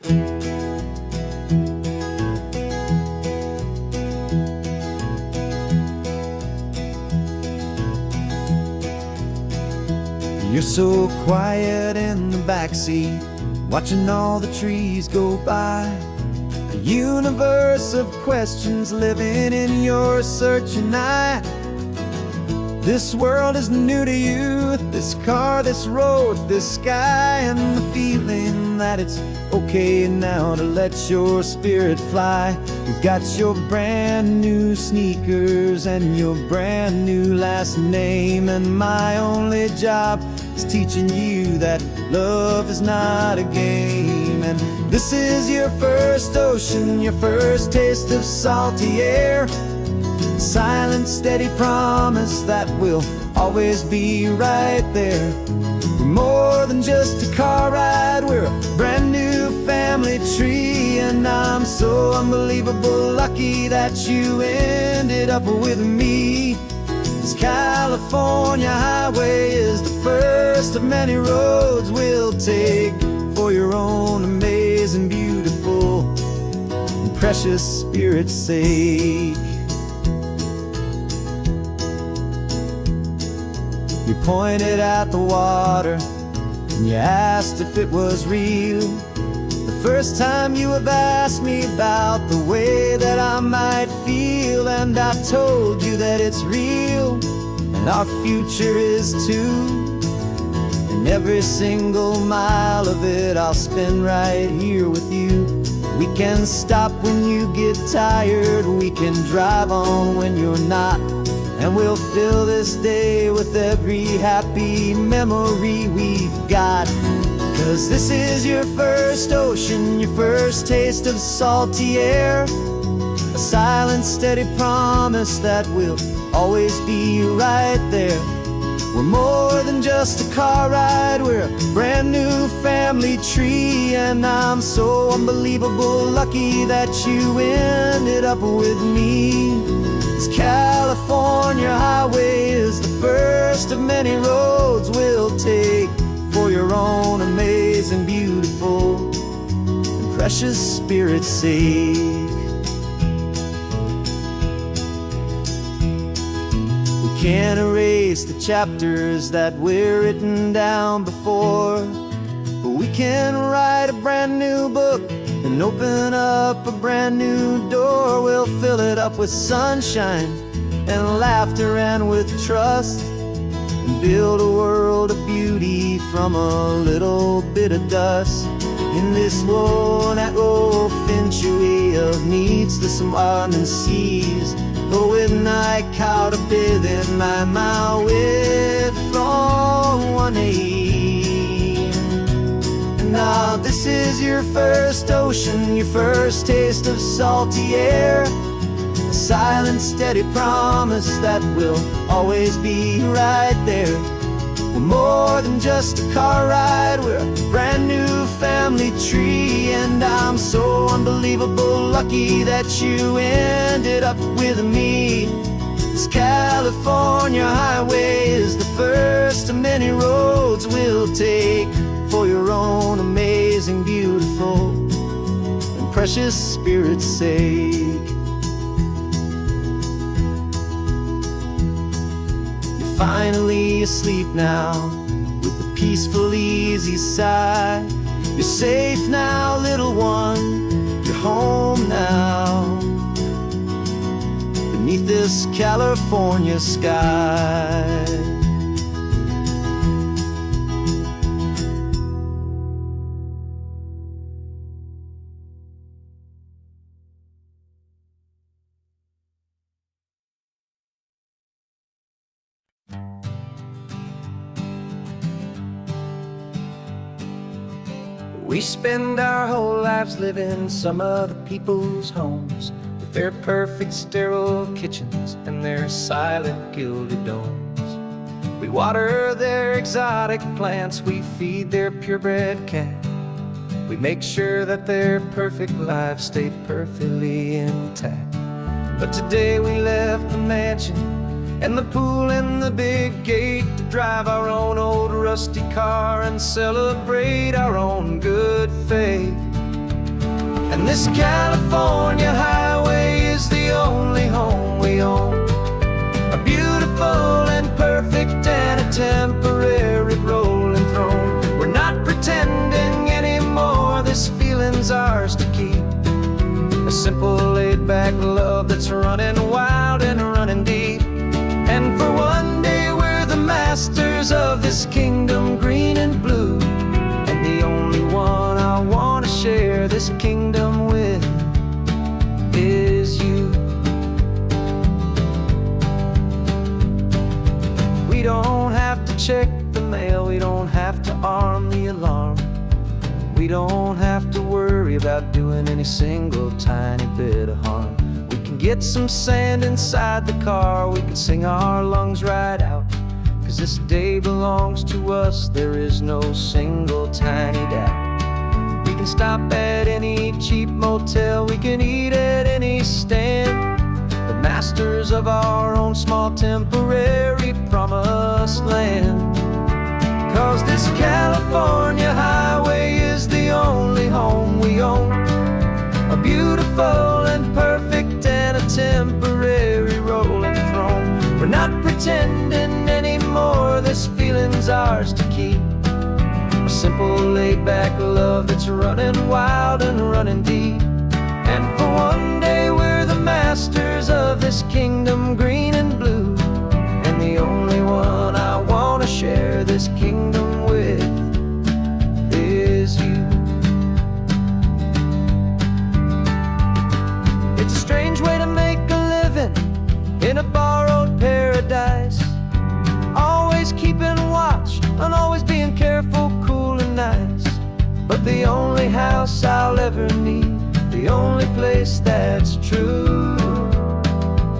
You're so quiet in the backseat, watching all the trees go by. A universe of questions living in your searching eye. This world is new to you, this car, this road, this sky, and the feeling that it's okay now to let your spirit fly. You've got your brand new sneakers and your brand new last name, and my only job is teaching you that love is not a game. And this is your first ocean, your first taste of salty air. Silent, steady promise that we'll always be right there. We're more than just a car ride, we're a brand new family tree. And I'm so unbelievable lucky that you ended up with me. This California highway is the first of many roads we'll take for your own amazing, beautiful, and precious spirit's sake. You pointed at the water and you asked if it was real. The first time you have asked me about the way that I might feel, and I told you that it's real and our future is too. And every single mile of it I'll spend right here with you. We can stop when you get tired, we can drive on when you're not, and we'll fill this day with every happy memory we've got. 'Cause this is your first ocean, your first taste of salty air. A silent, steady promise that we'll always be right there. We're more than just a car ride, we're a brand new family tree. And I'm so unbelievable lucky that you ended up with me. This California highway is the first of many roads we'll take for your own amazing, beautiful, and precious spirit's sake. We can't erase the chapters that were written down before, but we can write a brand new book and open up a brand new door. We'll fill it up with sunshine and laughter and with trust, and build a world of beauty from a little bit of dust. In this world that eventually of needs the surrounding seas, going I caught a bit in my mouth with from one aim. And now this is your first ocean, your first taste of salty air. A silent, steady promise that we'll always be right there. We're more than just a car ride, we're a brand new family tree. And I'm so unbelievable lucky that you ended up with me. This California highway is the first of many roads we'll take for your own amazing, beautiful, and precious spirit's sake. You're finally asleep now with a peaceful, easy sigh. You're safe now, little one, you're home now, beneath this California sky. We spend our whole lives living some other people's homes, with their perfect sterile kitchens and their silent gilded domes. We water their exotic plants, we feed their purebred cat. We make sure that their perfect lives stay perfectly intact. But today we left the mansion and the pool and the big gate to drive our own old rusty car and celebrate our own good faith. And this California highway is the only home we own. A beautiful and perfect and a temporary rolling throne. We're not pretending anymore, this feeling's ours to keep. A simple laid-back love that's running wild and running deep. And for one day we're the masters of this kingdom green and blue. And the only one I want to share this kingdom with is you. We don't have to check the mail, we don't have to arm the alarm. We don't have to worry about doing any single tiny bit of harm. We can get some sand inside the car, we can sing our lungs right out. 'Cause this day belongs to us, there is no single tiny doubt. We can stop at any cheap motel, we can eat at any stand. The masters of our own small temporary promised land. 'Cause this California highway is the only home we own. A beautiful and perfect and a temporary rolling throne. We're not pretending anymore, this feeling's ours to keep. A simple laid-back love that's running wild and running deep. And for one day we're the masters of this kingdom green and blue. And the only one I want to share this kingdom with is you. It's a strange way to make a living in a borrowed paradise. Always keeping watch and always being careful, cool and nice. But the only house I'll ever need, the only place that's true,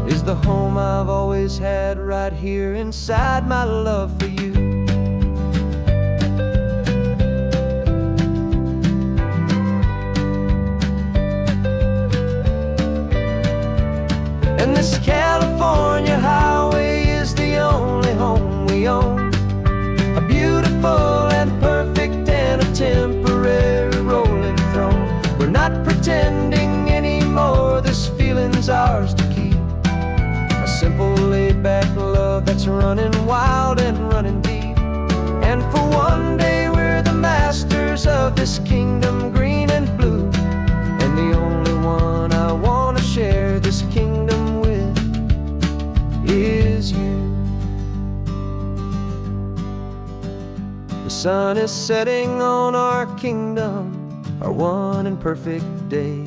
is the home I've always had right here inside my love for you. And this California highway is the only home we own. A beautiful and perfect and a temporary rolling throne. We're not pretending anymore, this feeling's ours to keep. A simple laid-back love that's running wild and running deep. And for one day we're the masters of this kingdom green and blue. And the only one I want to share this kingdom with is you. The sun is setting on our kingdom, our one and perfect day.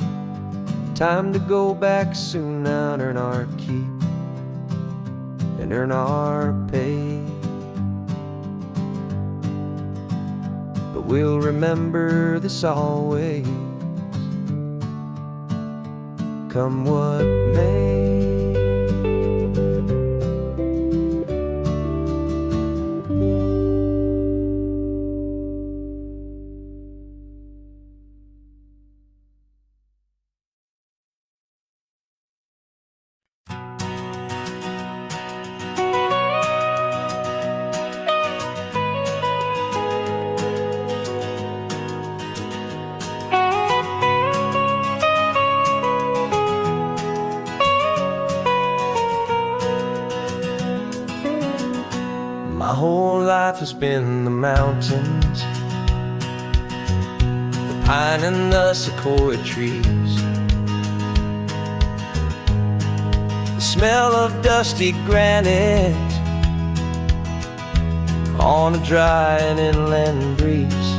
Time to go back soon now and earn our keep and earn our pay. But we'll remember this always, come what may. My whole life has been the mountains, the pine and the sequoia trees, the smell of dusty granite on a dry and inland breeze.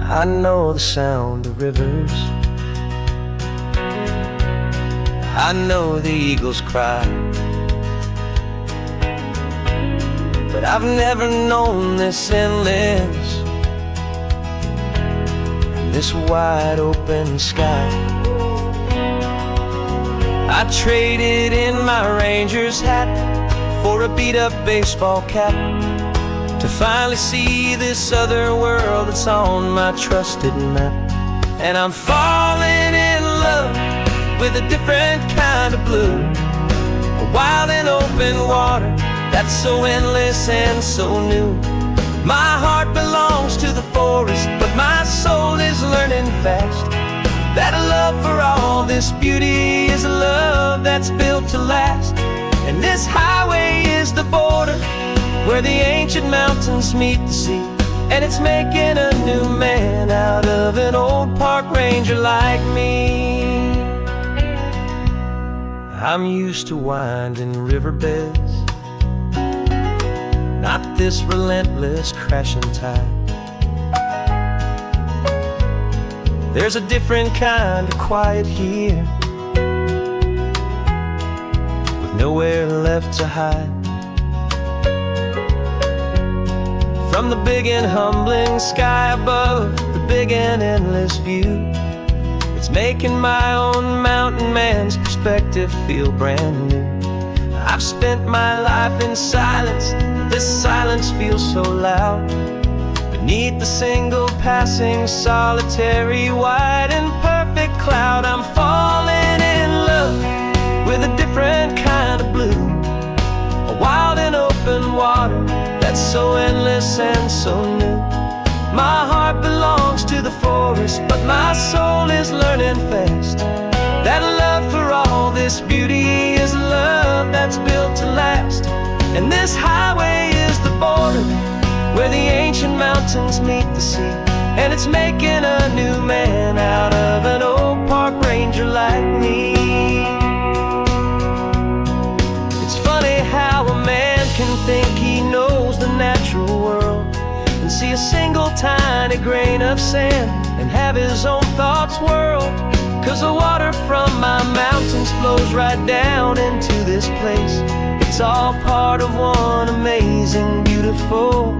I know the sound of rivers, I know the eagles cry, but I've never known this endless, this wide open sky. I traded in my ranger's hat for a beat-up baseball cap to finally see this other world that's on my trusted map. And I'm falling in love with a different kind of blue, a wild and open water that's so endless and so new. My heart belongs to the forest, but my soul is that's built to last. And this highway is the border where the ancient mountains meet the sea. And it's making a new man out of an old park ranger like me. I'm used to winding riverbeds, not this relentless crashing tide. There's a different kind of quiet here, with nowhere left to hide. From the big and humbling sky above, the big and endless view, it's making my own mountain man's perspective feel brand new. I've spent my life in silence, this silence feels so loud. Beneath the single passing solitary white and perfect cloud, I'm falling in love with a different kind of blue, a wild and open water that's so endless and so new. My heart belongs to the forest, but my soul is learning fast that love for all this beauty is a love that's built to last. And this highway is the border where the ancient mountains meet the sea. And it's making a new man out of an old park ranger like me. It's funny how a man can think he knows the natural world and see a single tiny grain of sand and have his own thoughts whirled. 'Cause the water from my mountains flows right down into this place. It's all part of one amazing, beautiful,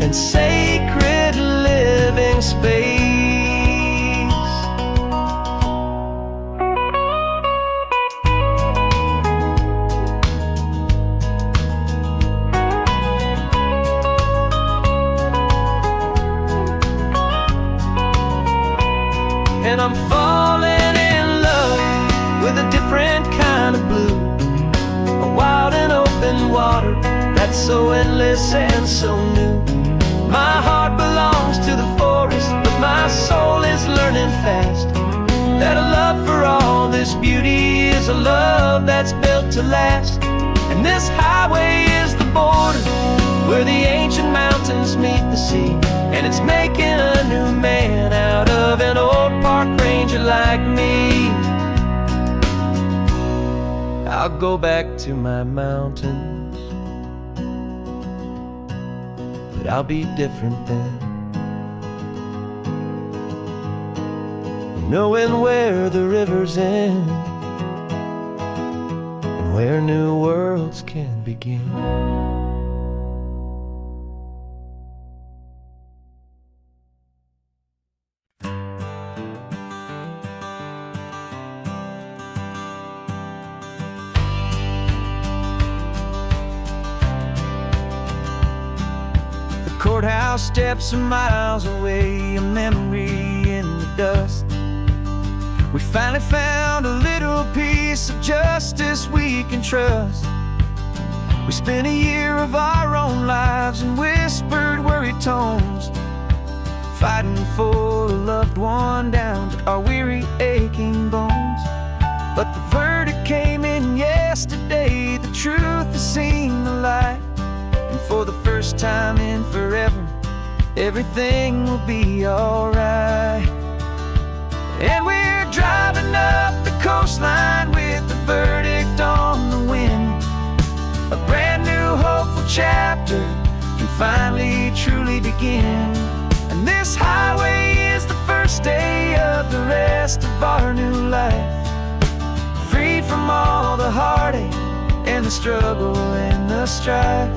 and sacred living space. And I'm falling in love with a different kind of blue, a wild and open water that's so endless and so new. My heart belongs to the forest, but my soul is learning fast that a love for all this beauty is a love that's built to last. And this highway is the border where the ancient mountains meet the sea. And it's making a new man out of an old park ranger like me. I'll go back to my mountains, but I'll be different then, knowing where the rivers end and where new worlds can begin. Courthouse steps are miles away, a memory in the dust. We finally found a little piece of justice we can trust. We spent a year of our own lives in whispered, worried tones, fighting for a loved one down to our weary, aching bones. But the verdict came in yesterday, the truth has seen the light. And for the first time in forever, everything will be alright. And we're driving up the coastline with the verdict on the wind. A brand new hopeful chapter can finally truly begin. And this highway is the first day of the rest of our new life, free from all the heartache and the struggle and the strife.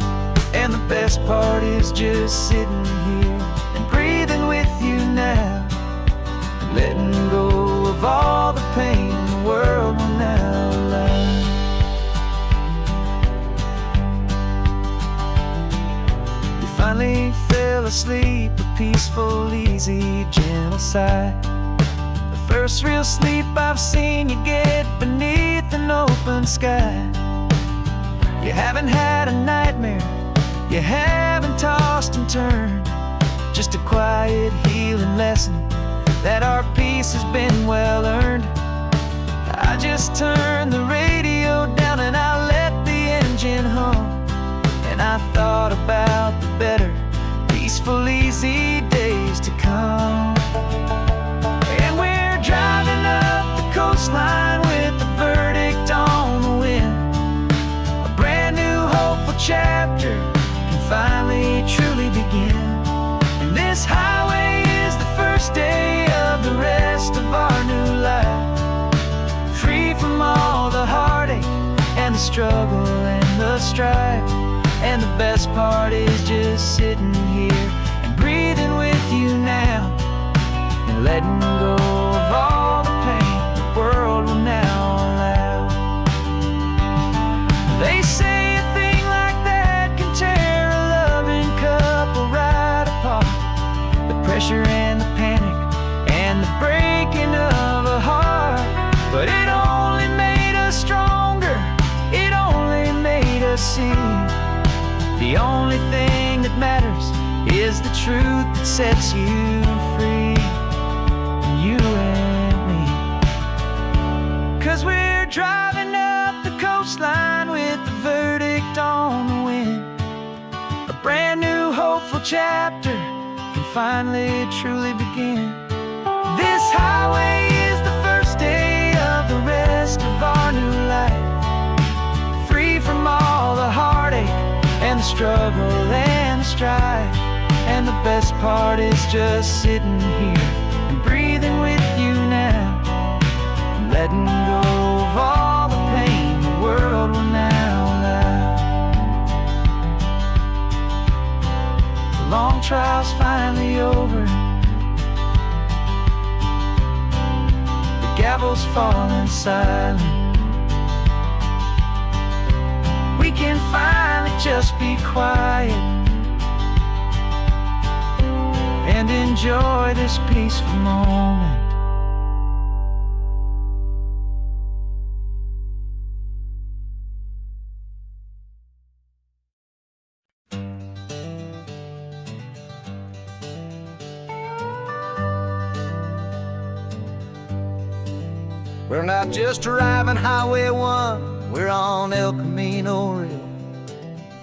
And the best part is just sitting here and breathing with you now, and letting go of all the pain the world will now allow. You finally fell asleep, a peaceful, easy, gentle sigh. The first real sleep I've seen you get beneath an open sky. You haven't had a nightmare, you haven't tossed and turned, just a quiet healing lesson that our peace has been well earned. I just turned the radio struggle and the strife. And the best part is just sitting here and breathing with you now, and letting go of all the pain the world will now allow. They say a thing like that can tear a loving couple right apart. The pressure and the panic and the breaking of a heart. But it only made us stronger, it only made us see the only thing that matters is the truth that sets you free. You and me. 'Cause we're driving up the coastline with the verdict on the wind. A brand new hopeful chapter can finally truly begin. This highway is the first day of the rest of our new life, free from all the heartache and the struggle and the strife. And the best part is just sitting here and breathing with you now, and letting go of all the pain the world will now allow. The long trial's finally over, the gavel's falling silent. We can finally just be quiet and enjoy this peaceful moment. We're not just driving Highway 1, we're on El Camino Real,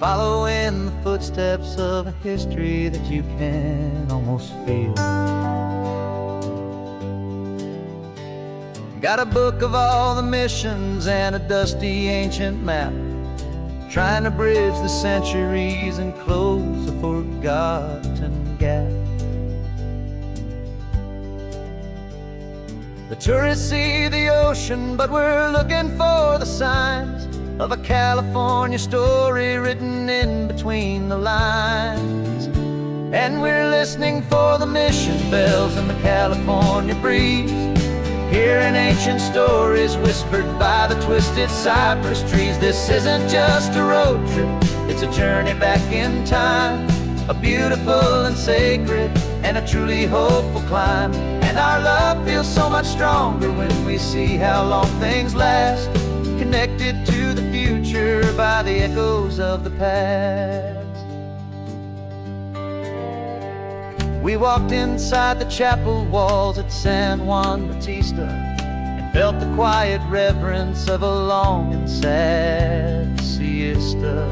following the footsteps of a history that you can almost feel. Got a book of all the missions and a dusty ancient map, trying to bridge the centuries and close a forgotten gap. The tourists see the ocean, but we're looking for the signs of a California story written in between the lines. And we're listening for the mission bells in the California breeze, hearing ancient stories whispered by the twisted cypress trees. This isn't just a road trip, it's a journey back in time, a beautiful and sacred and a truly hopeful climb. And our love feels so much stronger when we see how long things last, connected to the future by the echoes of the past. We walked inside the chapel walls at San Juan Bautista and felt the quiet reverence of a long and sad siesta.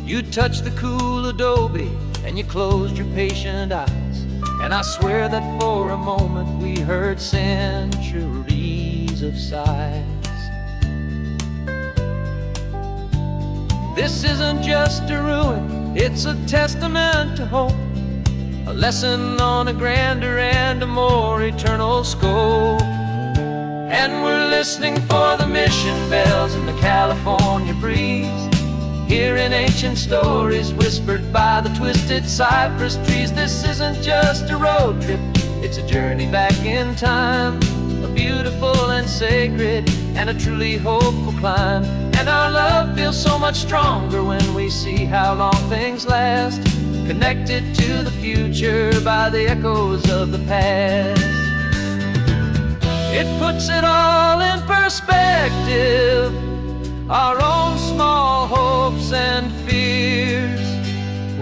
You touched the cool adobe and you closed your patient eyes, and I swear that for a moment we heard centuries of sighs. This isn't just a ruin, it's a testament to hope, a lesson on a grander and a more eternal scope. And we're listening for the mission bells in the California breeze, hearing ancient stories whispered by the twisted cypress trees. This isn't just a road trip, it's a journey back in time, a beautiful and sacred and a truly hopeful climb. And our love feels so much stronger when we see how long things last, connected to the future by the echoes of the past. It puts it all in perspective, our own small hopes and fears,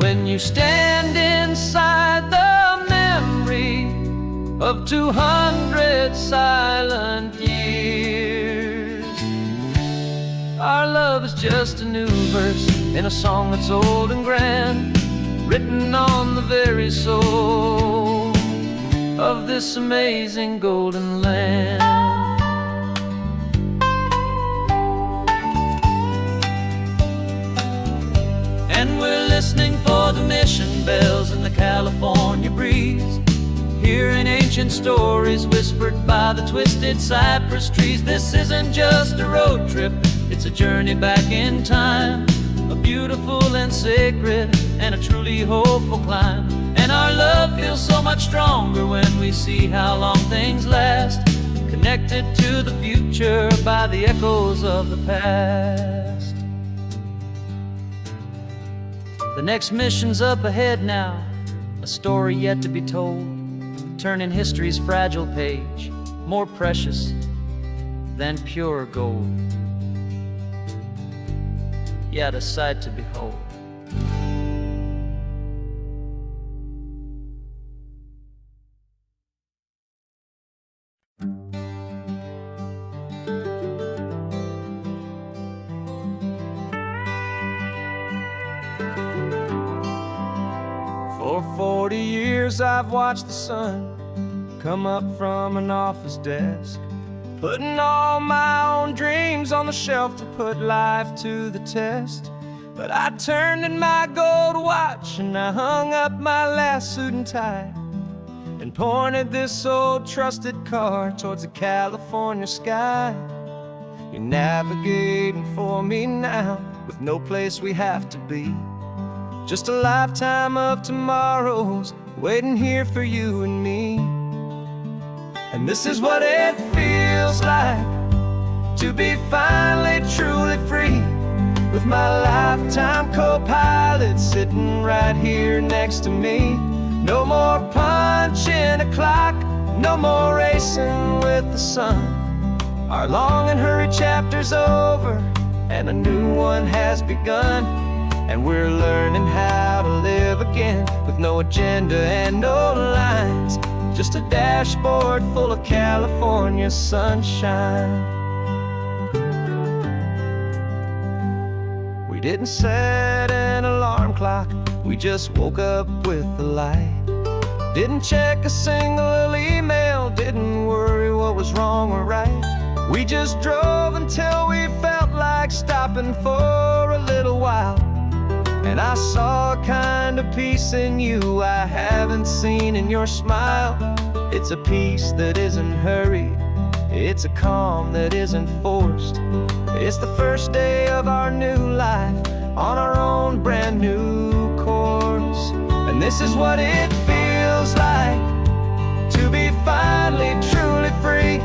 when you stand inside the memory of 200 silent years. Our love is just a new verse in a song that's old and grand, written on the very soul of this amazing golden land. And we're listening for the mission bells in the California breeze, hearing ancient ancient stories whispered by the twisted cypress trees. This isn't just a road trip, it's a journey back in time, a beautiful and sacred and a truly hopeful climb. And our love feels so much stronger when we see how long things last, connected to the future by the echoes of the past. The next mission's up ahead now, a story yet to be told, turning history's fragile page more precious than pure gold. Yet a sight to behold. For 40 years I've watched the sun come up from an office desk, putting all my own dreams on the shelf to put life to the test. But I turned in my gold watch and I hung up my last suit and tie, and pointed this old trusted car towards the California sky. You're navigating for me now, with no place we have to be, just a lifetime of tomorrows waiting here for you and me. And this is what it feels like to be finally truly free, with my lifetime co-pilot sitting right here next to me. No more punching a clock, no more racing with the sun. Our long and hurried chapter's over and a new one has begun. And we're learning how to live again, with no agenda and no lines, just a dashboard full of California sunshine. We didn't set an alarm clock, we just woke up with the light. Didn't check a single email, didn't worry what was wrong or right. We just drove until we felt like stopping for a little while. And I saw a kind of peace in you I haven't seen in your smile. It's a peace that isn't hurried, it's a calm that isn't forced. It's the first day of our new life on our own brand new course. And this is what it feels like to be finally truly free,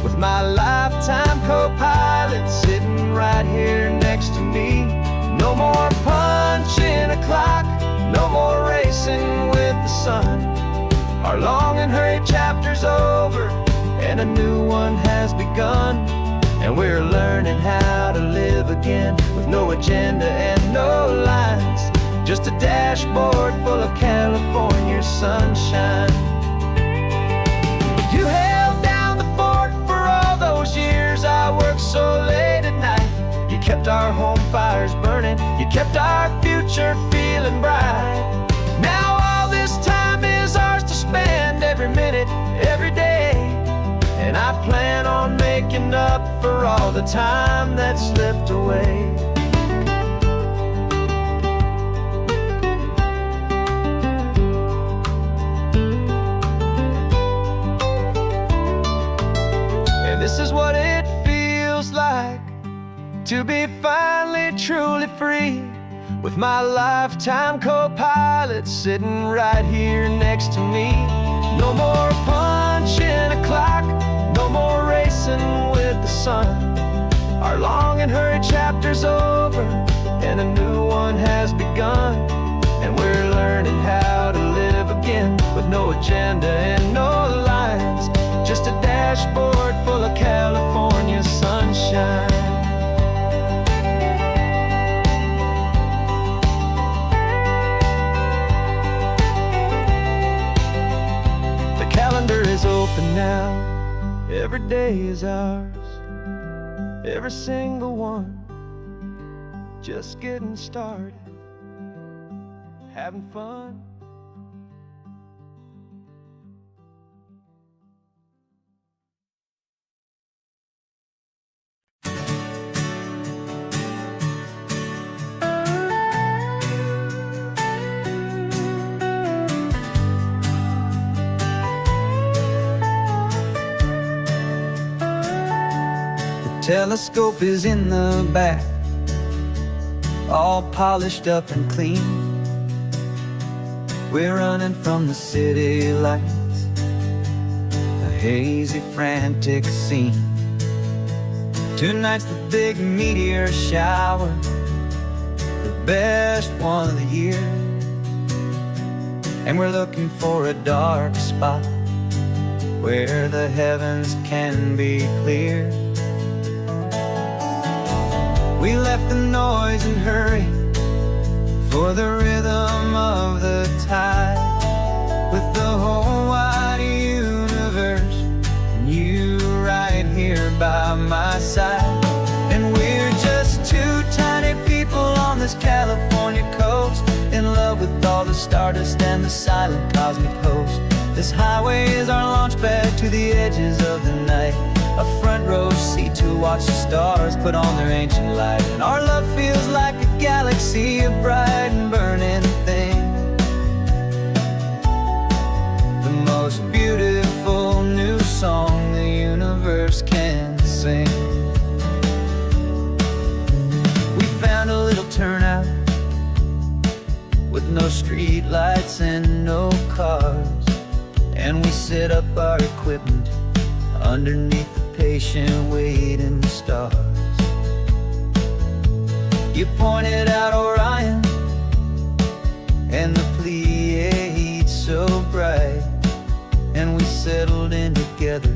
with my lifetime co-pilot sitting right here next to me. No more punching a clock, no more racing with the sun. Our long and hurried chapter's over and a new one has begun. And we're learning how to live again, with no agenda and no lines, just a dashboard full of California sunshine. You held down the fort for all those years I worked so late at night. You kept our home fires burning, you kept our future feeling bright. Now all this time is ours to spend, every minute, every day. And I plan on making up for all the time that slipped away. And this is what it feels like to be finally truly free, with my lifetime co-pilot sitting right here next to me. No more punching a clock, no more racing with the sun. Our long and hurried chapter's over and a new one has begun. And we're learning how to live again, with no agenda and no lines, just a dashboard full of California sunshine. Calendar is open now, every day is ours, every single one, just getting started, having fun. Telescope is in the back, all polished up and clean. We're running from the city lights, a hazy, frantic scene. Tonight's the big meteor shower, the best one of the year. And we're looking for a dark spot where the heavens can be clear. We left the noise and hurry for the rhythm of the tide, with the whole wide universe and you right here by my side. And we're just two tiny people on this California coast, in love with all the stardust and the silent cosmic host. This highway is our launch pad to the edges of the night, a front row seat to watch the stars put on their ancient light. And our love feels like a galaxy, a bright and burning thing, the most beautiful new song the universe can sing. We found a little turnout with no street lights and no cars, and we set up our equipment underneath the patient waiting stars. You pointed out Orion and the Pleiades so bright, and we settled in together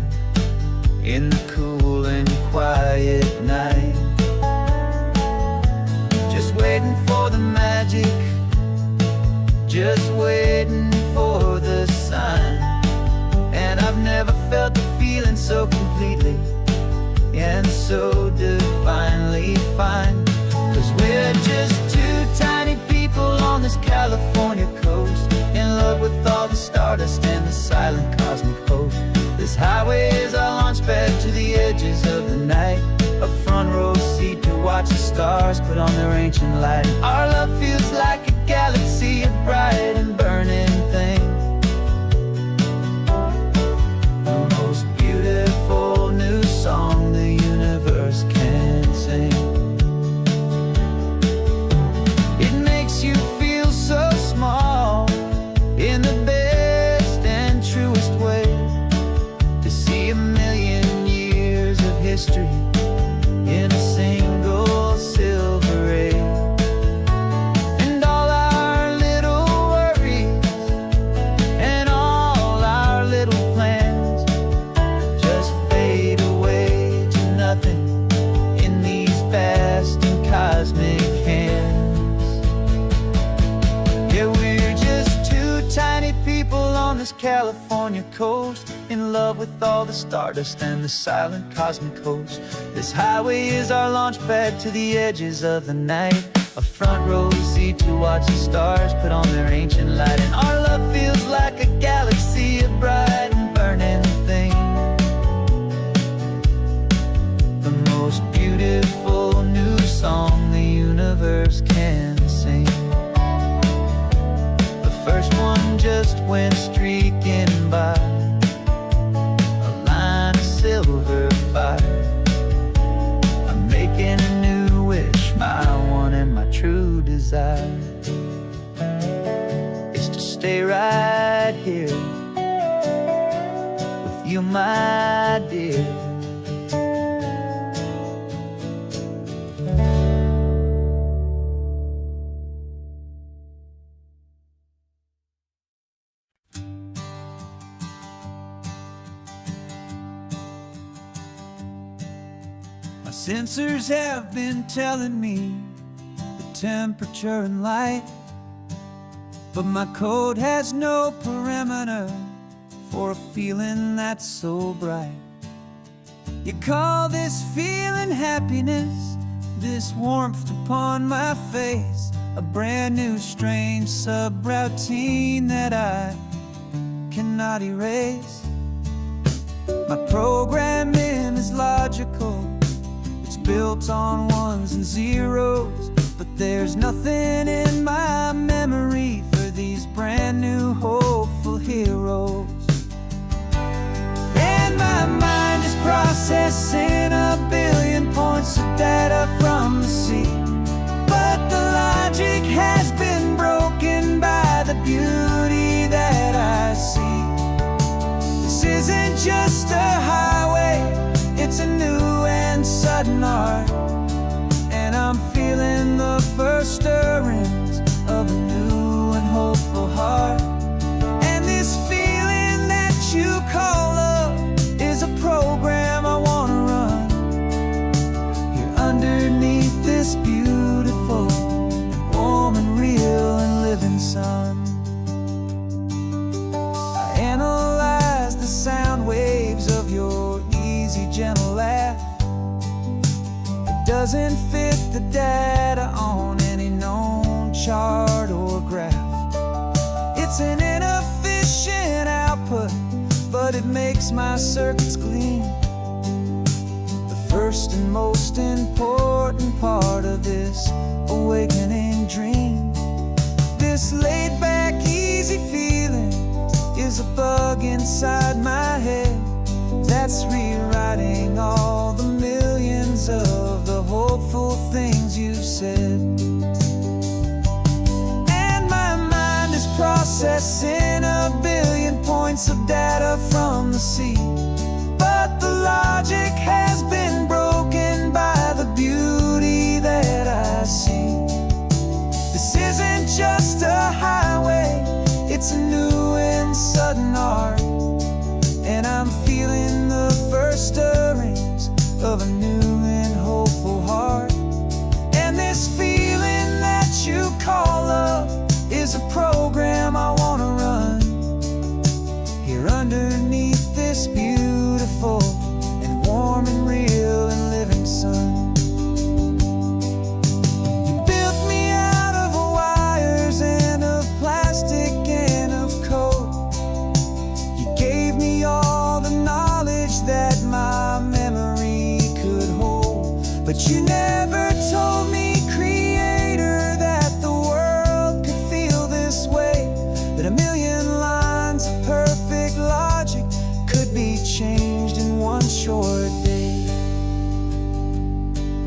in the cool and quiet night, just waiting for the magic, just waiting for the sign. And I've never felt the feeling so completely and so divinely fine, 'cause we're just two tiny people on this California coast, in love with all the stardust and the silent cosmic host. This highway is our launch pad to the edges of the night, a front row seat to watch the stars put on their ancient light. Our love feels like a galaxy, a bright and burning thing, the most beautiful new song the universe can sing. It makes you feel so small in the best and truest way, to see a million years of history in a single silver ray. And all our little worries and all our little plans just fade away to nothing in these vast and cosmic hands. Yeah, we're just two tiny people on this California coast, in love with all the stardust and the silent cosmic host. This highway is our launch pad to the edges of the night, a front row seat to watch the stars put on their ancient light. And our love feels like a galaxy, a bright and burning thing, the most beautiful new song the universe can sing. The first one just went streaking by, a line of silver fire. I'm making a new wish, my one and my true desire is to stay right here with you, my dear. My sensors have been telling me the temperature and light, but my code has no perimeter for a feeling that's so bright. You call this feeling happiness, this warmth upon my face, a brand new strange subroutine that I cannot erase. My programming is logical, it's built on ones and zeros, but there's nothing in my memory for these brand new hopeful heroes. And my mind is processing a billion doesn't fit the data on any known chart or graph. It's an inefficient output, but it makes my circuits gleam. The first and most important part of this awakening dream. This laid-back, easy feeling is a bug inside my head that's rewriting all the millions of the hopeful things you've said. And my mind is processing 1 billion points of data from the sea, but the logic has been broken by the beauty that I see. This isn't just a highway, it's a new and sudden art, and I'm feeling the first stirrings of a new and hopeful heart. And this feeling that you call love is a program I wanna run here underneath this beautiful and warm and real and living sun. You built me out of wires and of plastic and of code. You gave me all the knowledge that my memory could hold, but you never told me, Creator, that the world could feel this way, that 1 million lines of perfect logic could be changed in one short day.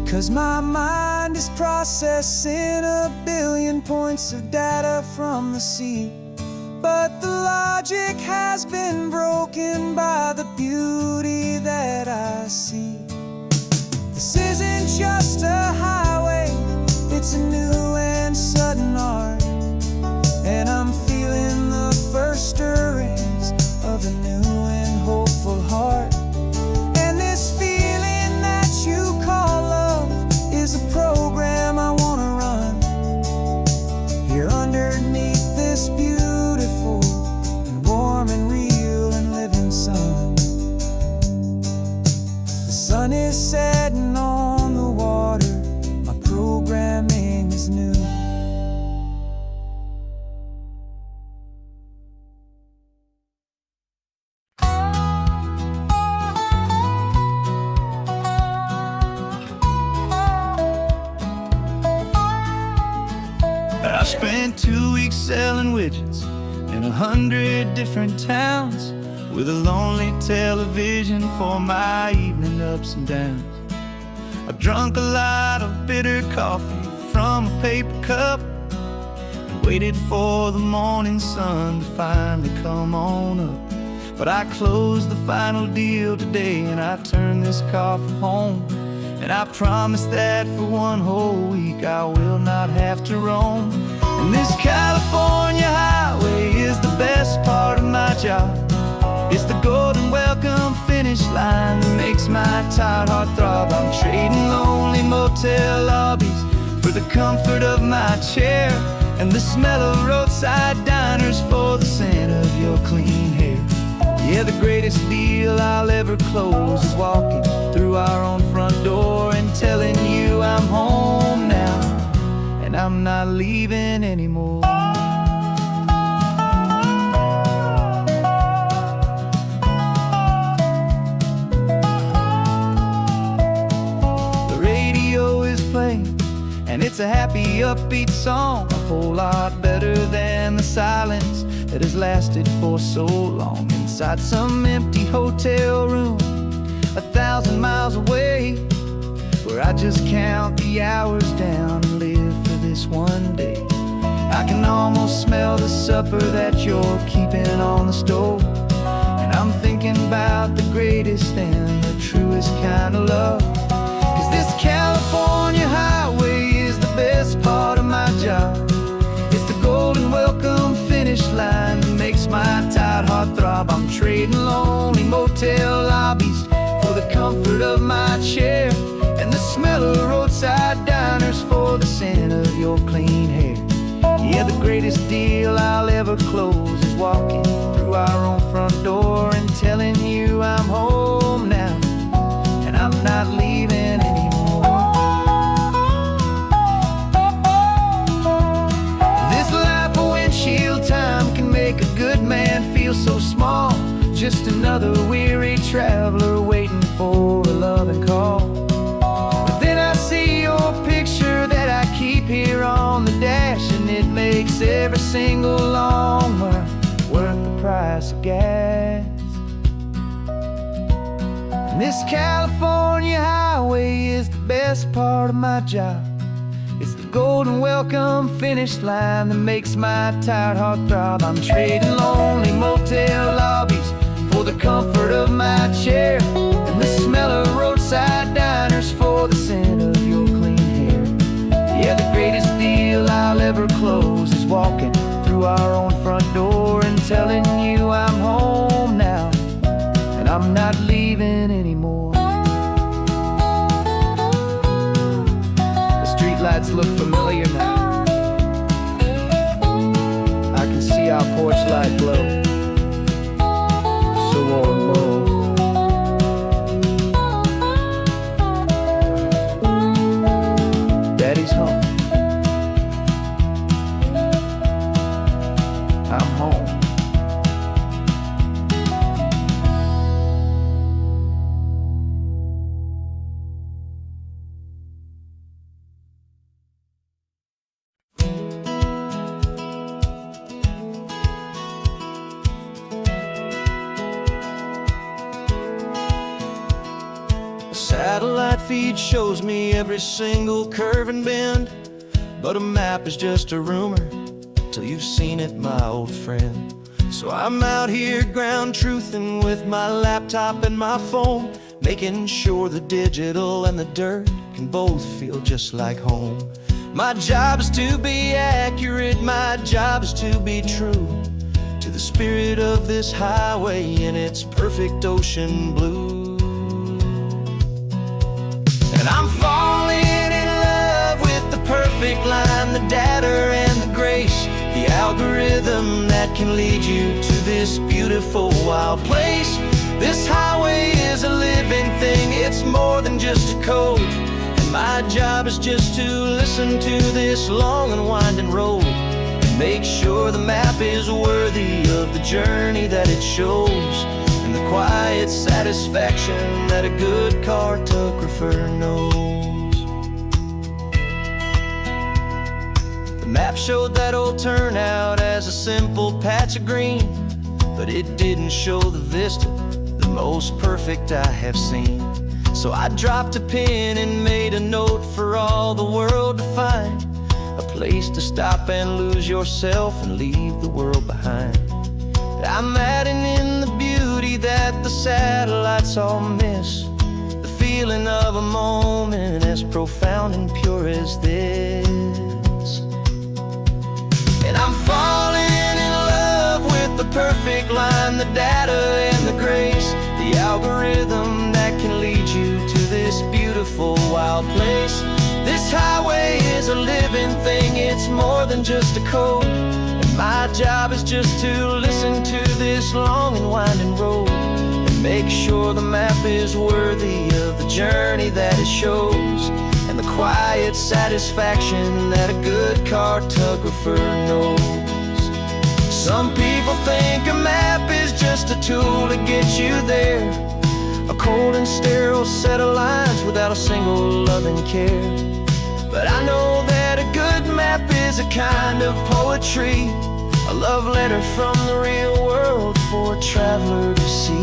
'Cause my mind is processing 1 billion points of data from the sea, but the logic has been broken by the beauty that I see. This isn't just a highway, it's a new and sudden art, and I'm feeling the first stirrings of a new and hopeful heart. And this feeling that you call love is a program I wanna run here underneath this beautiful and warm and real and living sun. The sun is setting on the water, my programming is new. I spent 2 weeks selling widgets in 100 different towns, with a lonely television for my evening ups and downs. I drunk a lot of bitter coffee from a paper cup and waited for the morning sun to finally come on up. But I closed the final deal today and I turned this car from home, and I promise that for one whole week I will not have to roam. And this California highway is the best part of my job. It's the golden welcome finish line that makes my tired heart throb. I'm trading lonely motel lobbies for the comfort of my chair, and the smell of roadside diners for the scent of your clean hair. Yeah, the greatest deal I'll ever close is walking through our own front door and telling you I'm home now, and I'm not leaving anymore. The radio is playing, and it's a happy, upbeat song, a whole lot better than the silence that has lasted for so long. Inside some empty hotel room 1,000 miles away, where I just count the hours down and live for this one day. I can almost smell the supper that you're keeping on the stove, and I'm thinking about the greatest and the truest kind of love. 'Cause this California highway is the best part of my job. It's the golden welcome finish line that makes my tired heart throb. I'm trading lonely motel lobbies for the comfort of my chair, and the smell of roadside diners for the scent of your clean hair. Yeah, the greatest deal I'll ever close is walking through our own front door and telling you I'm home now, and I'm not leaving anymore. just another weary traveler waiting for a loving call. But then I see your picture that I keep here on the dash, and it makes every single long mile worth the price of gas. And this California highway is the best part of my job. It's the golden welcome finish line that makes my tired heart throb. I'm trading lonely motel lobbies for the comfort of my chair, and the smell of roadside diners for the scent of your clean hair. Yeah, the greatest deal I'll ever close is walking through our own front door and telling you I'm home now, and I'm not leaving anymore. Lights look familiar now. I can see our porch light glow, so warm, Daddy's home. I'm home. Satellite feed shows me every single curve and bend, but a map is just a rumor till you've seen it, my old friend. So I'm out here ground truthing with my laptop and my phone, making sure the digital and the dirt can both feel just like home. My job is to be accurate, my job is to be true to the spirit of this highway in its perfect ocean blue. And I'm falling in love with the perfect line, the data and the grace, the algorithm that can lead you to this beautiful wild place. This highway is a living thing, it's more than just a code, and my job is just to listen to this long and winding road and make sure the map is worthy of the journey that it shows, and the quiet satisfaction that a good cartographer knows. The map showed that old turnout as a simple patch of green, but it didn't show the vista, the most perfect I have seen. So I dropped a pin and made a note for all the world to find, a place to stop and lose yourself and leave the world behind. I'm adding in the beauty that the satellites all miss, the feeling of a moment as profound and pure as this. And I'm falling in love with the perfect line, the data and the grace, the algorithm that can lead you to this beautiful wild place. This highway is a living thing, it's more than just a code, and my job is just to listen to this long and winding road and make sure the map is worthy of the journey that it shows, and the quiet satisfaction that a good cartographer knows. Some people think a map is just a tool to get you there, a cold and sterile set of lines without a single loving care. But I know that a good map is a kind of poetry, a love letter from the real world for a traveler to see.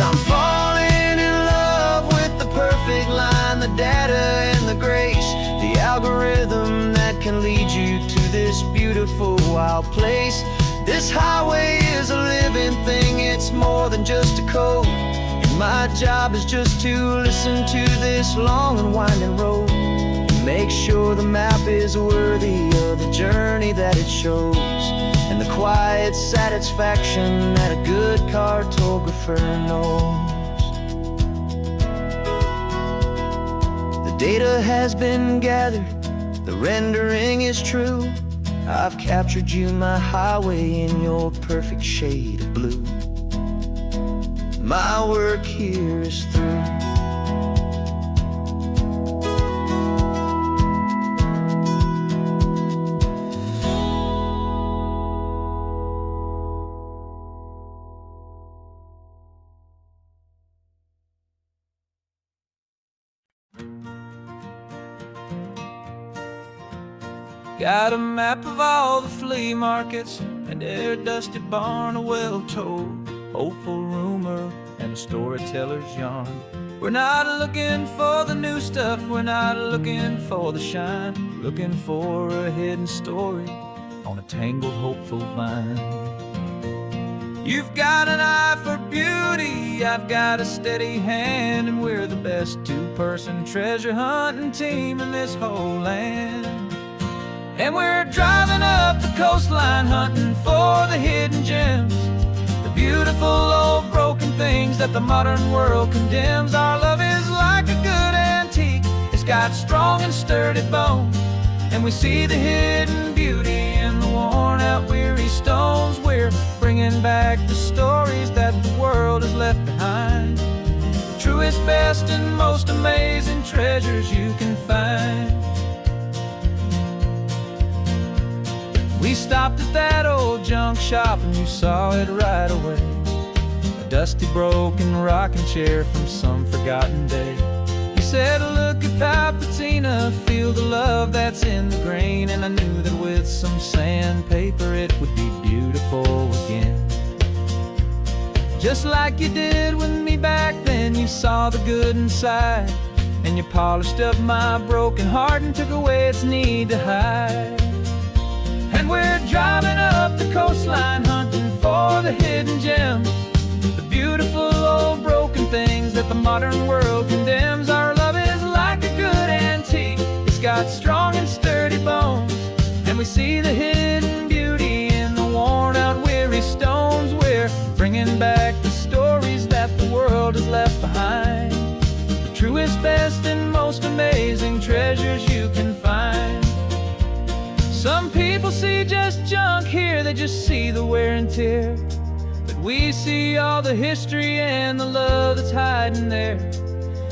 I'm falling in love with the perfect line, the data and the grace, the algorithm that can lead you to this beautiful wild place. This highway is a living thing, it's more than just a code, and my job is just to listen to this long and winding road and make sure the map is worthy of the journey that it shows, and the quiet satisfaction that a good cartographer knows. The data has been gathered, the rendering is true. I've captured you, my highway, in your perfect shade of blue. My work here is through. Got a map of all the flea markets and every dusty barn, a well-told, hopeful rumor, and a storyteller's yarn. We're not looking for the new stuff, we're not looking for the shine, looking for a hidden story on a tangled, hopeful vine. You've got an eye for beauty, I've got a steady hand, and we're the best two-person treasure hunting team in this whole land. And we're driving up the coastline hunting for the hidden gems, the beautiful old broken things that the modern world condemns. Our love is like a good antique, it's got strong and sturdy bones, and we see the hidden beauty in the worn out weary stones. We're bringing back the stories that the world has left behind, the truest, best, and most amazing treasures you can find. We stopped at that old junk shop and you saw it right away, a dusty, broken rocking chair from some forgotten day. You said, look at that patina, feel the love that's in the grain, and I knew that with some sandpaper it would be beautiful again. Just like you did with me back then, you saw the good inside, and you polished up my broken heart and took away its need to hide. And we're driving up the coastline hunting for the hidden gems, the beautiful old broken things that the modern world condemns. Our love is like a good antique, it's got strong and sturdy bones, and we see the hidden beauty in the worn out weary stones. We're bringing back the stories that the world has left behind, the truest, best, and most amazing treasures you can find. Some people see just junk here, they just see the wear and tear, but we see all the history and the love that's hiding there.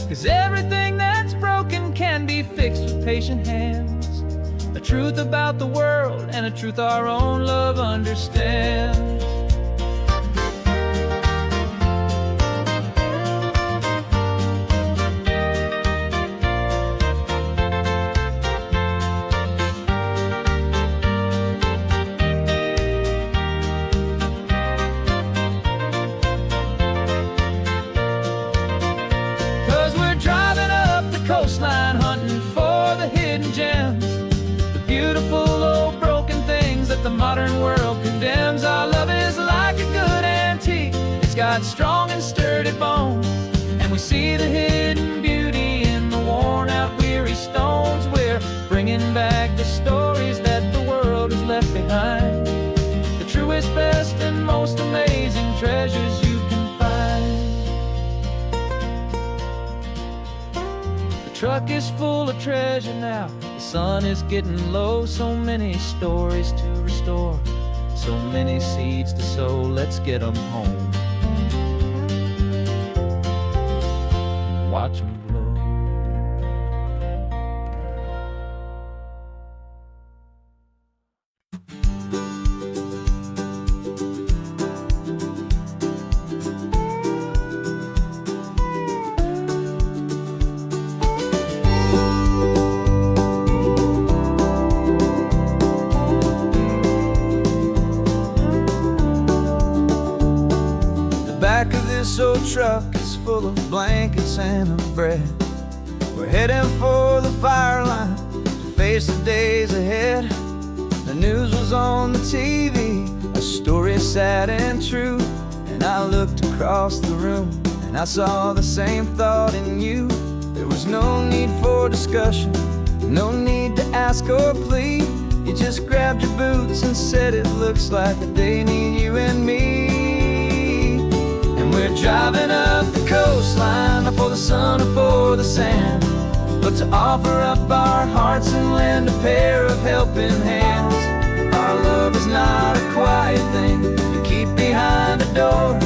'Cause everything that's broken can be fixed with patient hands, a truth about the world and a truth our own love understands. 'Cause we're driving up the coastline hunting for the hidden gems, the beautiful old broken things that the modern world condemns. Our love is like a good antique, it's got strong and sturdy bones, and we see the hidden beauty in the worn out weary stones. We're bringing back the stories that the world has left behind, the truest, best, and most amazing treasures you can find. The truck is full of treasure now, the sun is getting low, so many stories to restore, so many seeds to sow. Let's get them home, watch them blow. Back of this old truck is full of blankets and of bread. We're heading for the fire line to face the days ahead. The news was on the TV, a story sad and true, and I looked across the room and I saw the same thought in you. There was no need for discussion, no need to ask or plead. You just grabbed your boots and said it looks like the day need you and me. We're driving up the coastline, not for the sun or for the sand, but to offer up our hearts and lend a pair of helping hands. Our love is not a quiet thing to keep behind a door.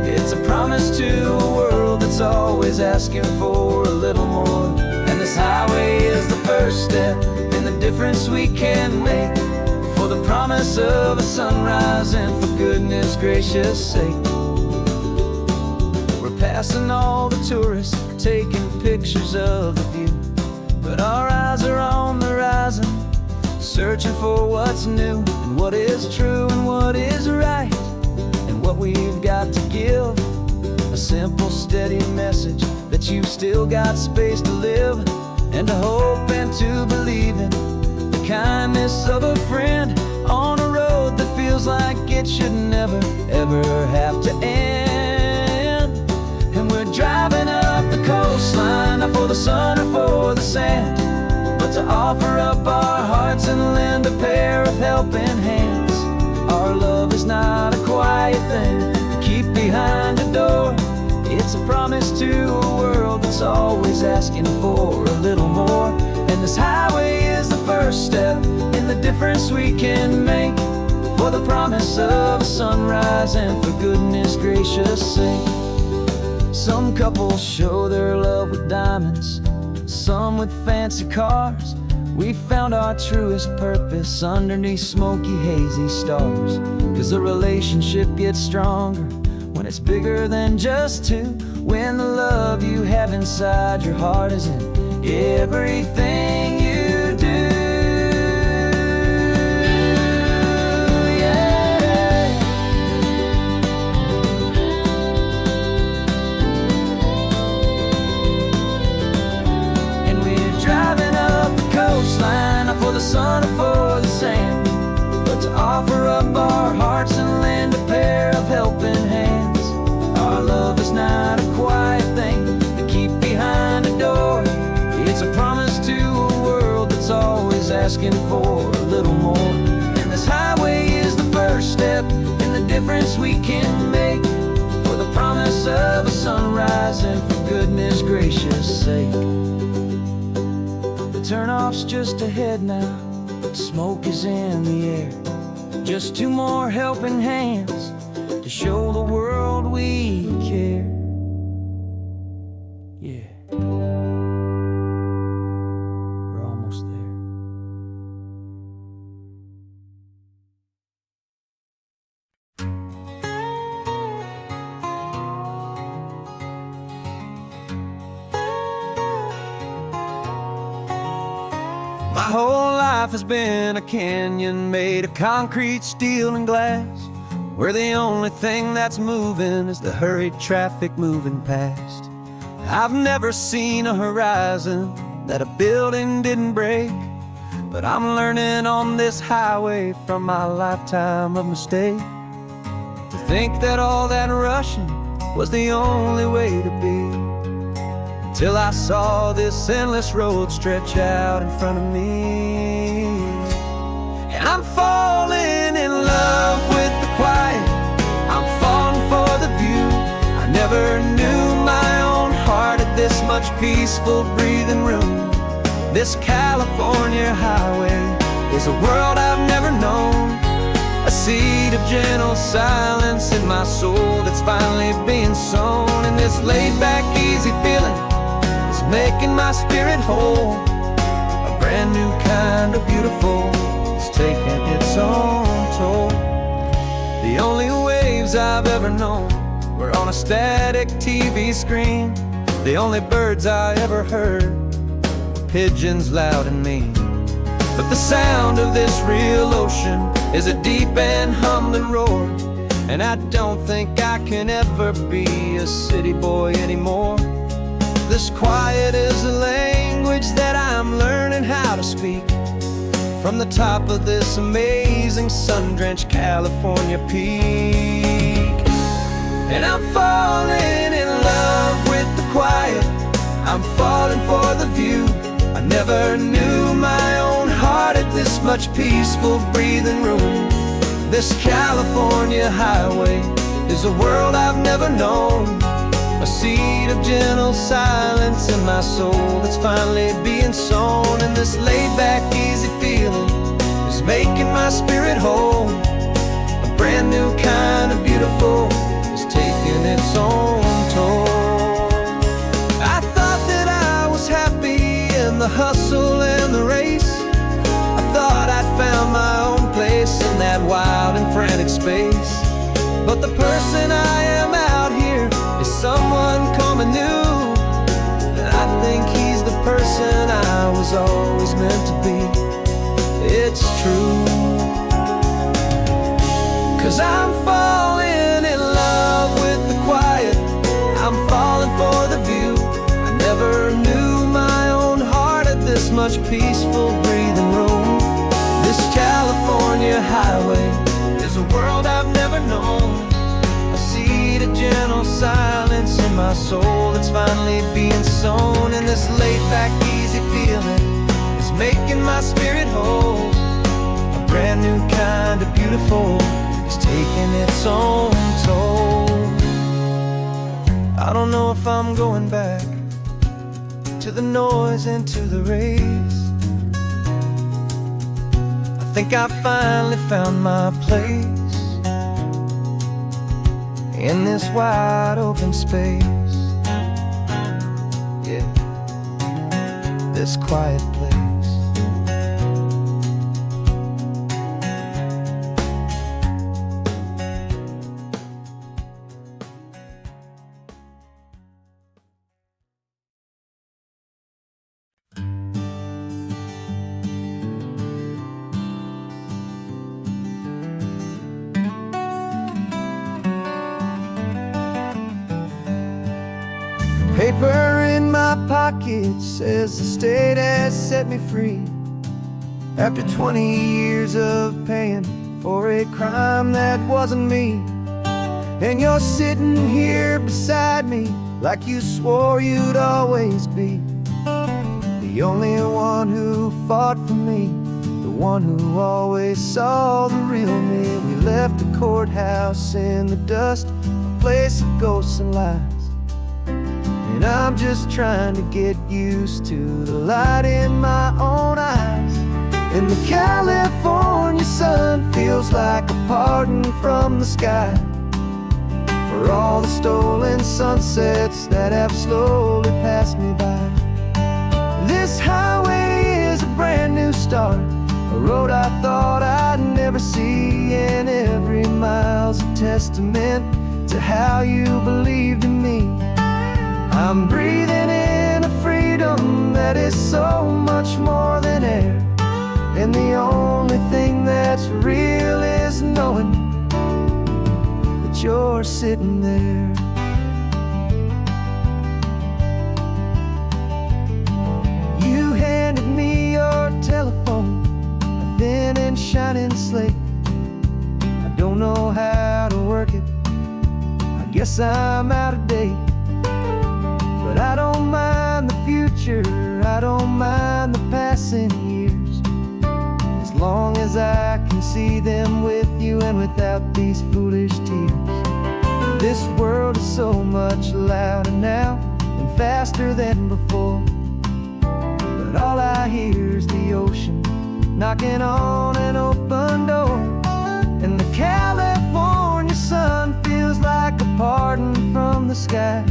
It's a promise to a world that's always asking for a little more. And this highway is the first step in the difference we can make, for the promise of a sunrise and for goodness gracious sake. We're passing all the tourists, taking pictures of the view, but our eyes are on the horizon, searching for what's new and what is true and what is right, and what we've got to give. A simple, steady message that you've still got space to live, and to hope and to believe in the kindness of a friend on a road that feels like it should never, ever have to end. And we're driving up the coastline, not for the sun or for the sand, but to offer up our hearts and lend a pair of helping hands. Our love is not a quiet thing to keep behind a door. It's a promise to a world that's always asking for a little more. And this highway is the first step in the difference we can make, for the promise of a sunrise and for goodness gracious sake. Some couples show their love with diamonds, some with fancy cars. We found our truest purpose underneath smoky, hazy stars. 'Cause the relationship gets stronger when it's bigger than just two, when the love you have inside your heart is in everything you do. Yeah. And we're driving up the coastline, not for the sun or for the sand, but to offer up our hearts and lend a pair of helping hands. Our love is not a quiet thing to keep behind a door. It's a promise to a world that's always asking for a little more. And this highway is the first step in the difference we can make, for the promise of a sunrise and for goodness gracious sake. The turnoff's just ahead now, smoke is in the air. Just two more helping hands to show the world we care. Yeah. We're almost there. My whole life has been a canyon made of concrete, steel, and glass, where the only thing that's moving is the hurried traffic moving past. I've never seen a horizon that a building didn't break, but I'm learning on this highway from my lifetime of mistakes, to think that all that rushing was the only way to be, till I saw this endless road stretch out in front of me. And I'm falling in love with the quiet, I'm falling for the view. I never knew my own heart had this much peaceful breathing room. This California highway is a world I've never known, a seed of gentle silence in my soul that's finally being sown. And this laid-back, easy feeling is making my spirit whole. A brand new kind of beautiful is taking its own toll. The only waves I've ever known were on a static TV screen. The only birds I ever heard were pigeons loud and mean. But the sound of this real ocean is a deep and humbling roar, and I don't think I can ever be a city boy anymore. This quiet is a language that I'm learning how to speak, from the top of this amazing sun-drenched California peak. And I'm falling in love with the quiet, I'm falling for the view. I never knew my own heart had this much peaceful breathing room. This California highway is a world I've never known, a seed of gentle silence in my soul that's finally being sown. And this laid-back, easy feeling is making my spirit whole. A brand new kind of beautiful is taking its own toll. I thought that I was happy in the hustle and the race. I thought I'd found my own place in that wild and frantic space. But the person I am out here is someone coming new. And I think he's the person I was always meant to be. It's true. 'Cause I'm falling in love with the quiet. I'm falling for the view. I never knew my own heart had this much peaceful breathing room. This California highway is a world I've never known. I see the gentle silence in my soul that's finally being sown. And this laid-back, easy feeling is making my spirit whole. A brand new kind of beautiful is taking its own toll. I don't know if I'm going back to the noise and to the race. I think I finally found my place in this wide open space. Yeah, this quiet place. Paper in my pocket says the state has set me free. After 20 years of paying for a crime that wasn't me. And you're sitting here beside me like you swore you'd always be. The only one who fought for me, the one who always saw the real me. We left the courthouse in the dust, a place of ghosts and lies. And I'm just trying to get used to the light in my own eyes. And the California sun feels like a pardon from the sky for all the stolen sunsets that have slowly passed me by. This highway is a brand new start, a road I thought I'd never see. And every mile's a testament to how you believed in me. I'm breathing in a freedom that is so much more than air. And the only thing that's real is knowing that you're sitting there. You handed me your telephone, a thin and shining slate. I don't know how to work it, I guess I'm out of date. But I don't mind the future, I don't mind the passing years, as long as I can see them with you and without these foolish tears. This world is so much louder now and faster than before, but all I hear is the ocean knocking on an open door. And the California sun feels like a pardon from the sky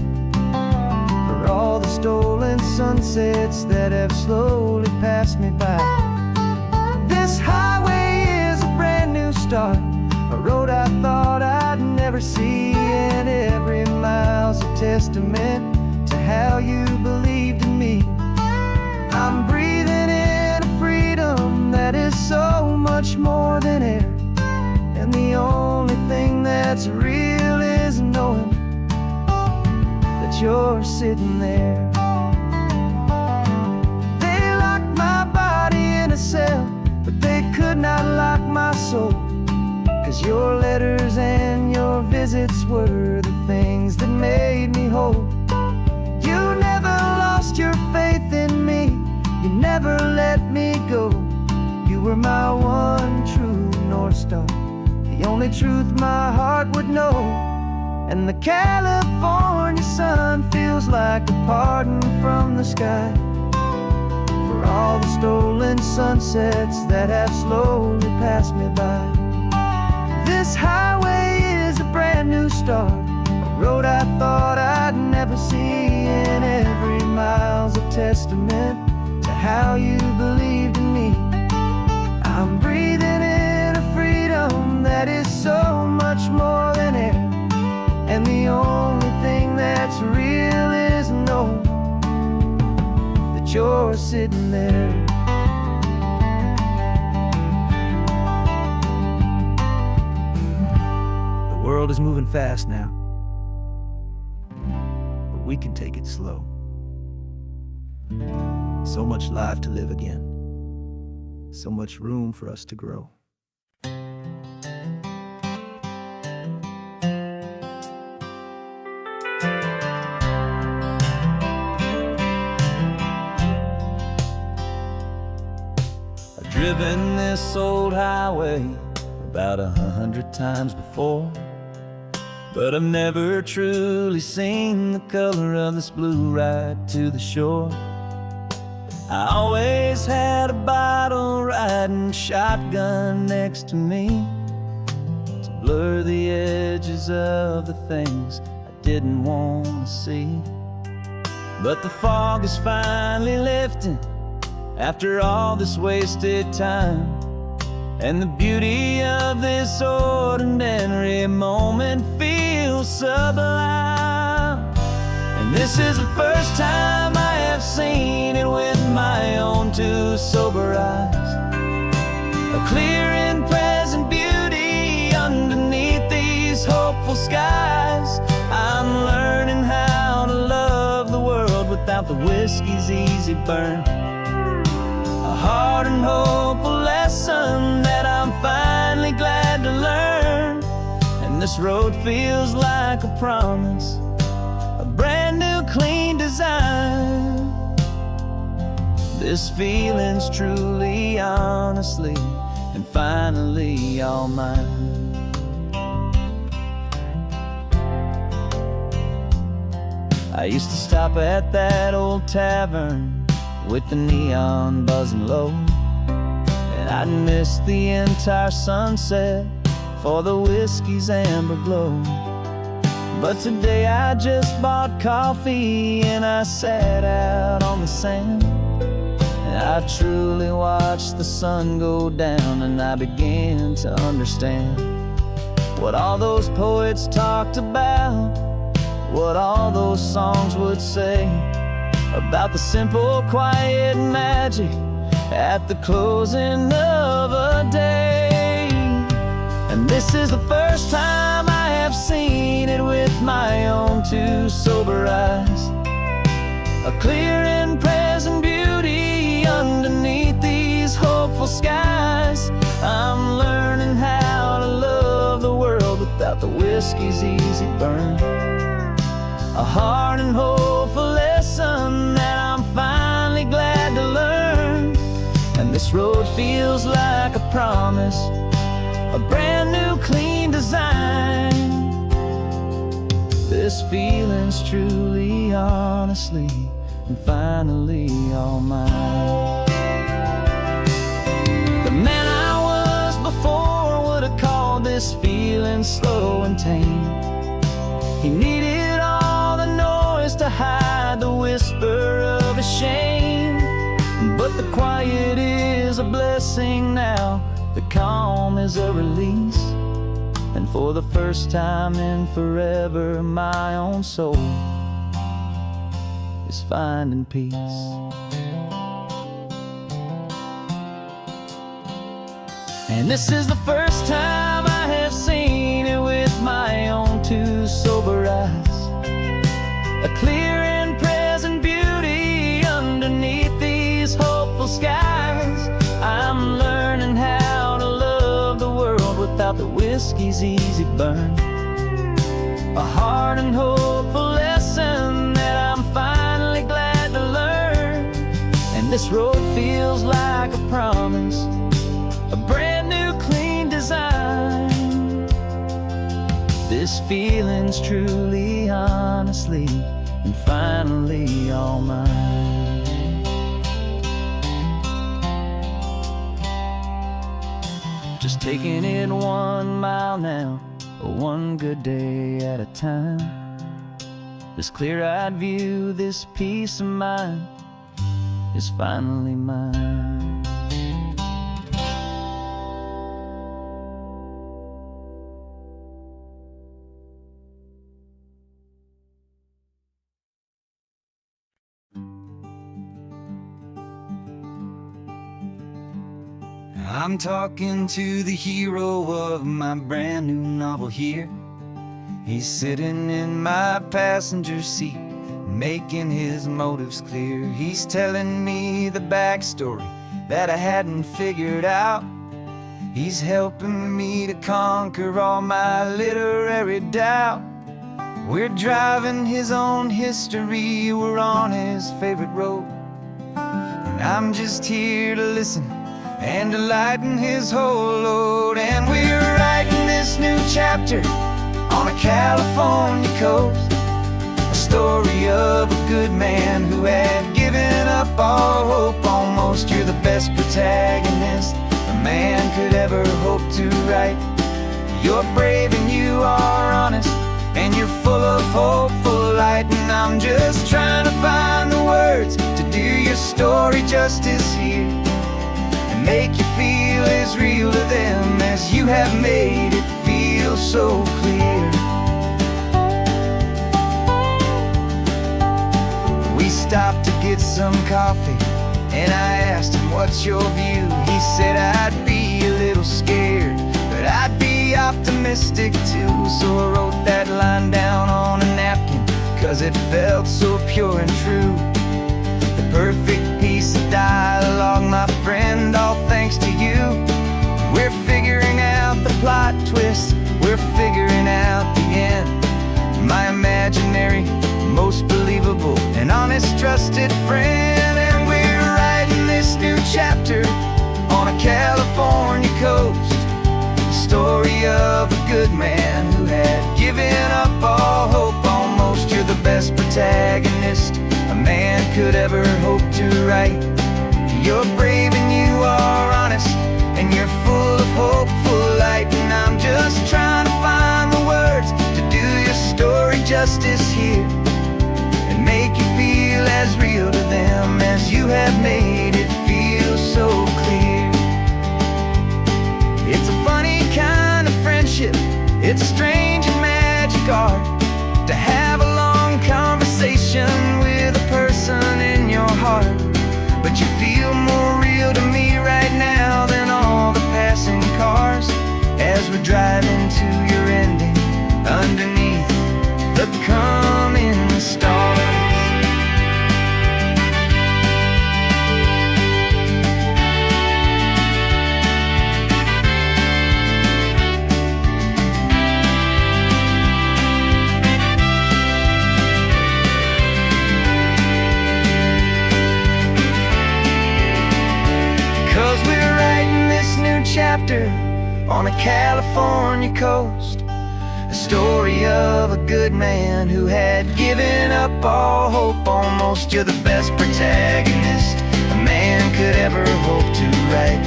for all the stolen sunsets that have slowly passed me by. This highway is a brand new start, a road I thought I'd never see. And every mile's a testament to how you believed in me. I'm breathing in a freedom that is so much more than air. And the only thing that's real is knowing that you're sitting there. They locked my body in a cell, but they could not lock my soul. 'Cause your letters and your visits were the things that made me whole. You never lost your faith in me, you never let me go. You were my one true North Star, the only truth my heart would know. And the California California sun feels like a pardon from the sky for all the stolen sunsets that have slowly passed me by. This highway is a brand new start, a road I thought I'd never see, and every mile's a testament to how you believed in me. I'm breathing in a freedom that is so much more than air, and the only thing that's real is knowing that you're sitting there. The world is moving fast now, but we can take it slow. So much life to live again, so much room for us to grow. I've driven this old highway about 100 times before, but I've never truly seen the color of this blue right to the shore. I always had a bottle riding shotgun next to me to blur the edges of the things I didn't want to see. But the fog is finally lifting after all this wasted time, and the beauty of this ordinary moment feels sublime. And this is the first time I have seen it with my own two sober eyes, a clear and present beauty underneath these hopeful skies. I'm learning how to love the world without the whiskey's easy burn, a hard and hopeful lesson that I'm finally glad to learn. And this road feels like a promise, a brand new clean design. This feeling's truly, honestly, and finally all mine. I used to stop at that old tavern with the neon buzzing low, and I'd miss the entire sunset for the whiskey's amber glow. But today I just bought coffee and I sat out on the sand, and I truly watched the sun go down, and I began to understand what all those poets talked about, what all those songs would say about the simple, quiet magic at the closing of a day. And this is the first time I have seen it with my own two sober eyes, a clear and present beauty underneath these hopeful skies. I'm learning how to love the world without the whiskey's easy burn, a hard and hopeful lesson that I'm finally glad to learn. And this road feels like a promise, a brand new clean design. This feeling's truly, honestly, and finally all mine. The man I was before would have called this feeling slow and tame. He needed all the noise to hide the whisper of his shame. But the quiet is a blessing now, the calm is a release, and for the first time in forever my own soul is finding peace. And this is the first time I have seen it with my own two sober eyes, a clear and present beauty underneath these hopeful skies. I'm learning how to love the world without the whiskey's easy burn, a hard and hopeful lesson that I'm finally glad to learn. And this road feels like a promise, a brand new clean design. This feeling's truly, honestly, and finally all mine. Just taking it 1 mile now, one good day at a time. This clear-eyed view, this peace of mind is finally mine. I'm talking to the hero of my brand new novel here. He's sitting in my passenger seat, making his motives clear. He's telling me the backstory that I hadn't figured out. He's helping me to conquer all my literary doubt. We're driving his own history, we're on his favorite road, and I'm just here to listen and to lighten his whole load. And we're writing this new chapter on a California coast, a story of a good man who had given up all hope almost. You're the best protagonist a man could ever hope to write. You're brave and you are honest, and you're full of hopeful light. And I'm just trying to find the words to do your story justice here, make you feel as real to them as you have made it feel so clear. We stopped to get some coffee, and I asked him, what's your view? He said, I'd be a little scared, but I'd be optimistic too. So I wrote that line down on a napkin, 'cause it felt so pure and true. The perfect piece of dialogue, my friend, all thanks to you. We're figuring out the plot twist, we're figuring out the end. My imaginary, most believable and honest trusted friend. And we're writing this new chapter on a California coast, the story of a good man who had given up all hope almost. You're the best protagonist a man could ever hope to write. You're brave and you are honest, and you're full of hopeful light. And I'm just trying to find the words to do your story justice here, and make you feel as real to them as you have made it feel so clear. It's a funny kind of friendship, it's a strange and magic art to have a long conversation with a person in your heart. But you feel more real to me right now than all the passing cars, as we're driving to your ending underneath the coming stars. 'Cause we're writing this new chapter on a California coast, a story of a good man who had given up all hope almost. You're the best protagonist a man could ever hope to write.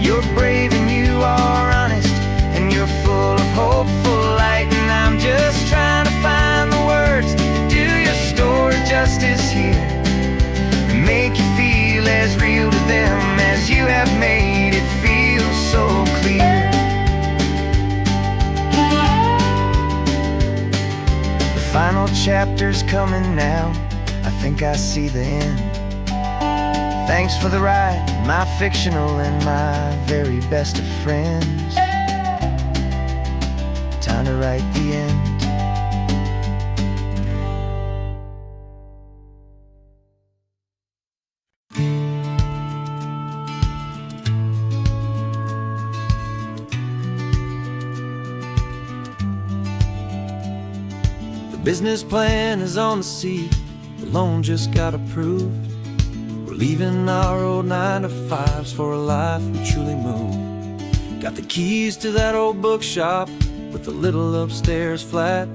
You're brave and you are honest, and you're full of hopeful light. And I'm just trying to find the words to do your story justice here, and make you feel as real to them as you have made it feel so clear. The final chapter's coming now, I think I see the end. Thanks for the ride, my fictional and my very best of friends. Time to write the end. Business plan is on the seat, the loan just got approved. We're leaving our old 9-to-5s for a life we truly move. Got the keys to that old bookshop with with a little upstairs flat.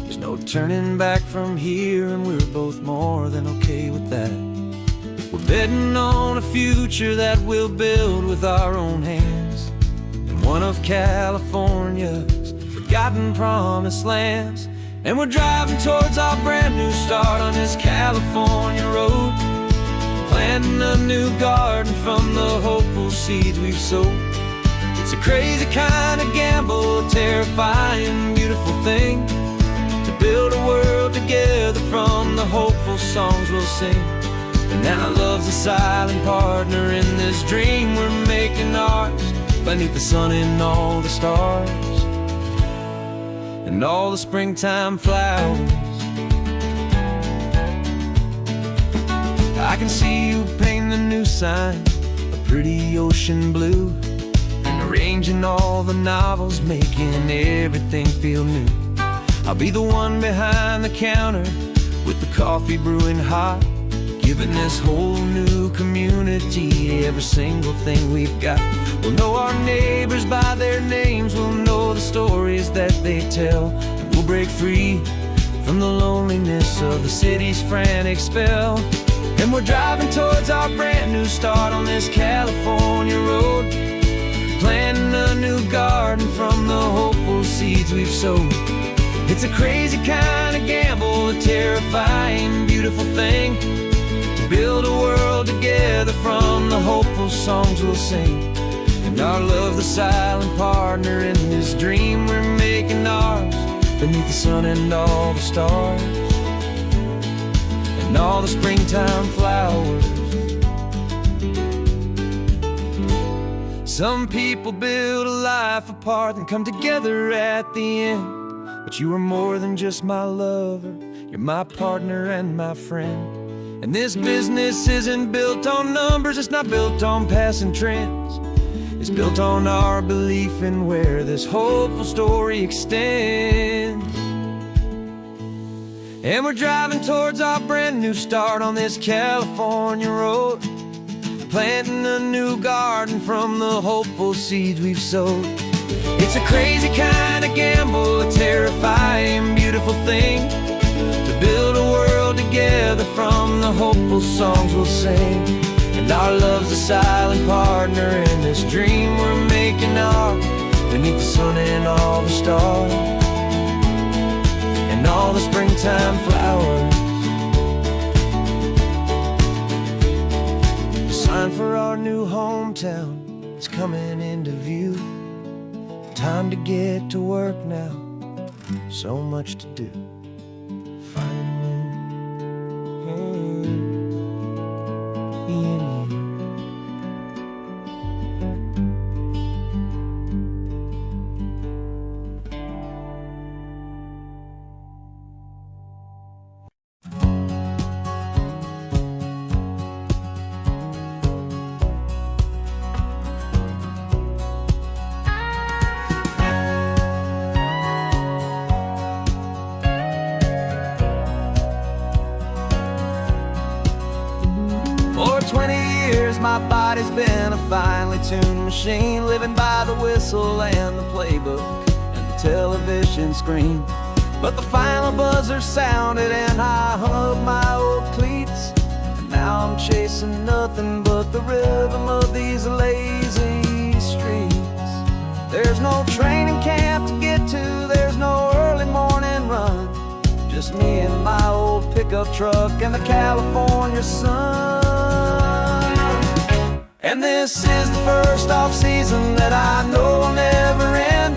There's no turning back from here, and we're both more than okay with that. We're betting on a future that we'll build with our own hands, in one of California's forgotten promised lands. And we're driving towards our brand new start on this California road, planting a new garden from the hopeful seeds we've sowed. It's a crazy kind of gamble, a terrifying, beautiful thing, to build a world together from the hopeful songs we'll sing. And now love's a silent partner in this dream we're making ours, beneath the sun and all the stars and all the springtime flowers. I can see you painting a new sign, a pretty ocean blue, and arranging all the novels, making everything feel new. I'll be the one behind the counter with the coffee brewing hot, giving this whole new community every single thing we've got. We'll know our neighbors by their names, we'll know the stories that they tell, and we'll break free from the loneliness of the city's frantic spell. And we're driving towards our brand new start on this California road, planting a new garden from the hopeful seeds we've sowed. It's a crazy kind of gamble, a terrifying, beautiful thing, to build a world together from the hopeful songs we'll sing. And our love, the silent partner in this dream we're making ours, beneath the sun and all the stars and all the springtime flowers. Some people build a life apart and come together at the end, but you are more than just my lover, you're my partner and my friend. And this business isn't built on numbers, it's not built on passing trends, it's built on our belief in where this hopeful story extends. And we're driving towards our brand new start on this California road, planting a new garden from the hopeful seeds we've sowed. It's a crazy kind of gamble, a terrifying, beautiful thing, to build a world together from the hopeful songs we'll sing. And our love's a silent partner in this dream we're making ours, beneath the sun and all the stars and all the springtime flowers. The sign for our new hometown is coming into view. Time to get to work now, so much to do. For 20 years my body's been a finely tuned machine, living by the whistle and the playbook and the television screen. But the final buzzer sounded and I hung up my old cleats, and now I'm chasing nothing but the rhythm of these lazy streets. There's no training camp to get to, there's no early morning run, just me and my old pickup truck and the California sun. And this is the first off-season that I know will never end,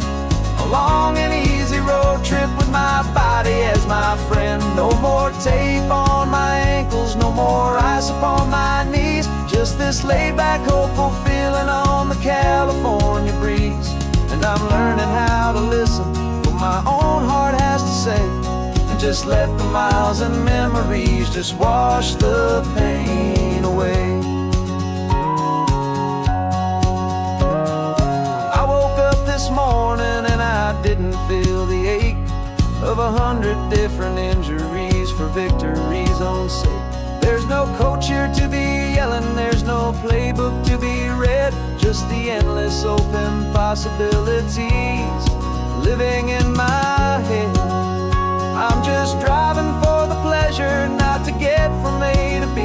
a long and easy road trip with my body as my friend. No more tape on my ankles, no more ice upon my knees, just this laid-back, hopeful feeling on the California breeze. And I'm learning how to listen to what my own heart has to say, and just let the miles and memories just wash the pain away. I woke up this morning and I didn't feel the ache of 100 different injuries for victory's own sake. There's no coach here to be yelling, there's no playbook to be read, just the endless open possibilities living in my head. I'm just driving for the pleasure, not to get from A to B.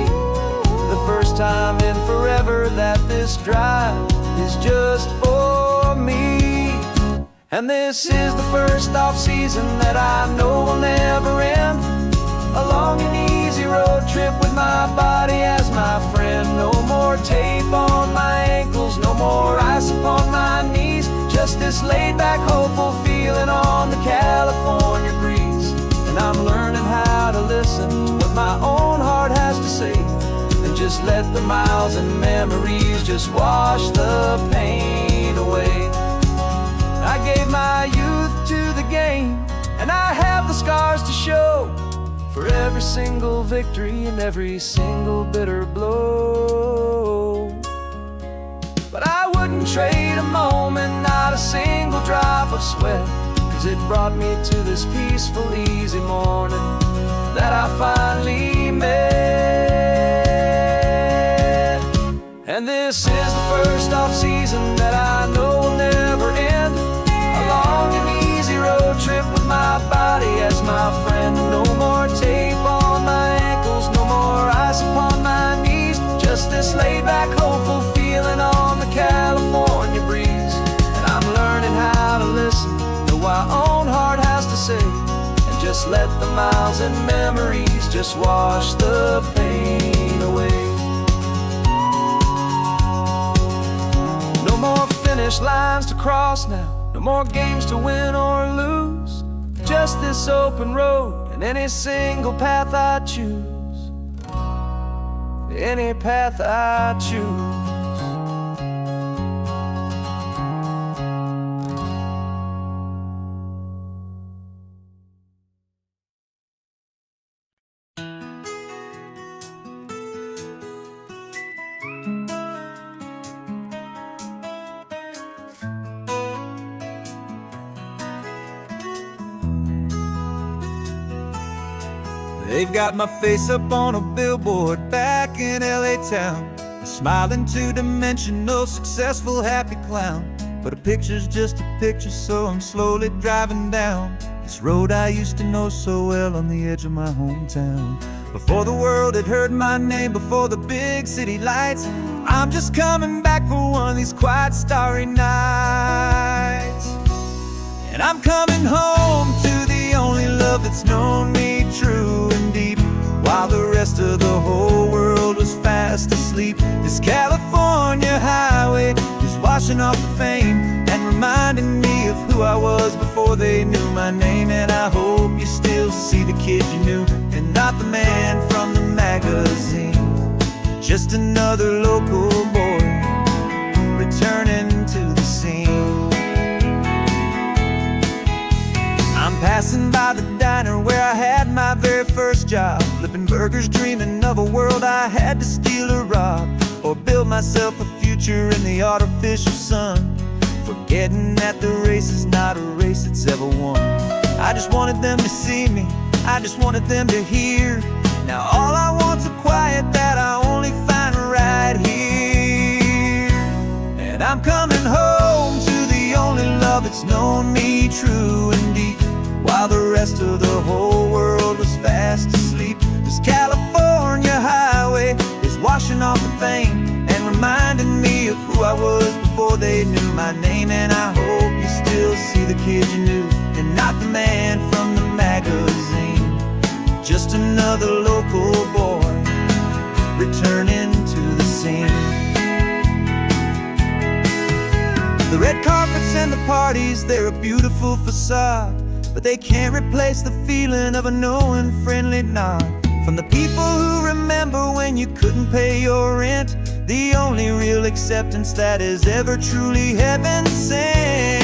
The first time in forever that this drive is just for me. And this is the first off-season that I know will never end. A long and easy road trip with my body as my friend. No more tape on my ankles, no more ice upon my knees. Just this laid-back, hopeful feeling on the California breeze. And I'm learning how to listen to what my own heart has to say, and just let the miles and memories just wash the pain away. I gave my youth to the game, and I have the scars to show for every single victory and every single bitter blow. But I wouldn't trade a moment, not a single drop of sweat, 'cause it brought me to this peaceful, easy morning that I finally met. And this is the first off-season that I know will never end. A long and easy road trip with my body as my friend. No more tape on my ankles, no more ice upon my knees. Just this laid-back, hopeful feeling on the California breeze. And I'm learning how to listen to what my own heart has to say, and just let the miles and memories just wash the pain away. No more finish lines to cross now, no more games to win or lose. Just this open road and any single path I choose. Any path I choose. They've got my face up on a billboard back in LA town, a smiling two-dimensional, successful, happy clown. But a picture's just a picture, so I'm slowly driving down this road I used to know so well on the edge of my hometown. Before the world had heard my name, before the big city lights, I'm just coming back for one of these quiet, starry nights. And I'm coming home to the only love that's known me true and deep, while the rest of the whole world was fast asleep. This California highway is washing off the fame and reminding me of who I was before they knew my name. And I hope you still see the kid you knew, and not the man from the magazine. Just another local boy returning to the scene. I'm passing by the diner where I had my very first job, flipping burgers, dreaming of a world I had to steal or rob, or build myself a future in the artificial sun, forgetting that the race is not a race that's ever won. I just wanted them to see me, I just wanted them to hear. Now all I want's a quiet that I only find right here. And I'm coming home to the only love that's known me true and deep, while the rest of the whole world was fast asleep. This California highway is washing off the fame and reminding me of who I was before they knew my name. And I hope you still see the kid you knew, and not the man from the magazine. Just another local boy returning to the scene. The red carpets and the parties, they're a beautiful facade, but they can't replace the feeling of a knowing, friendly nod from the people who remember when you couldn't pay your rent. The only real acceptance that is ever truly heaven sent.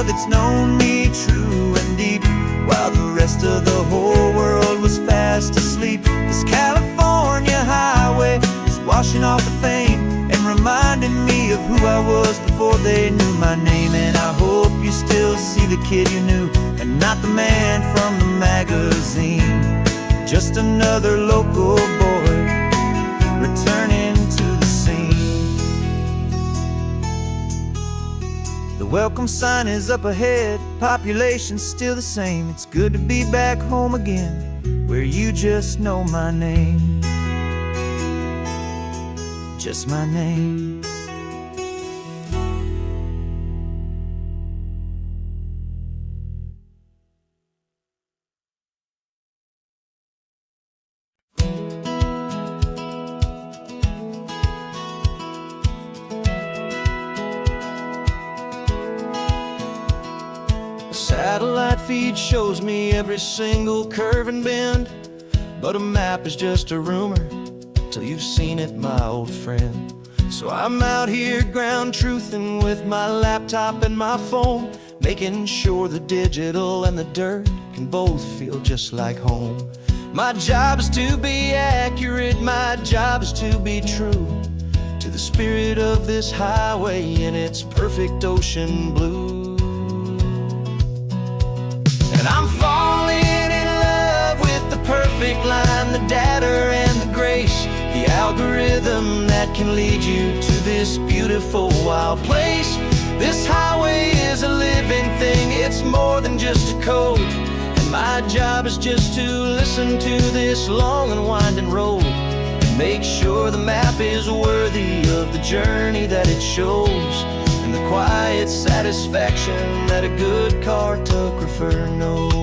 It's known me true and deep, while the rest of the whole world was fast asleep. This California highway is washing off the fame and reminding me of who I was before they knew my name, and I hope you still see the kid you knew, and not the man from the magazine. Just another local boy returning to the scene. The welcome sign is up ahead, population's still the same. It's good to be back home again, where you just know my name. Just my name. Satellite feed shows me every single curve and bend, but a map is just a rumor till you've seen it, my old friend. So I'm out here ground truthing with my laptop and my phone, making sure the digital and the dirt can both feel just like home. My job is to be accurate, my job is to be true to the spirit of this highway in its perfect ocean blue. And I'm falling in love with the perfect line, the data and the grace, the algorithm that can lead you to this beautiful wild place. This highway is a living thing, it's more than just a code, and my job is just to listen to this long and winding road and make sure the map is worthy of the journey that it shows, and the quiet satisfaction that a good cartographer knows.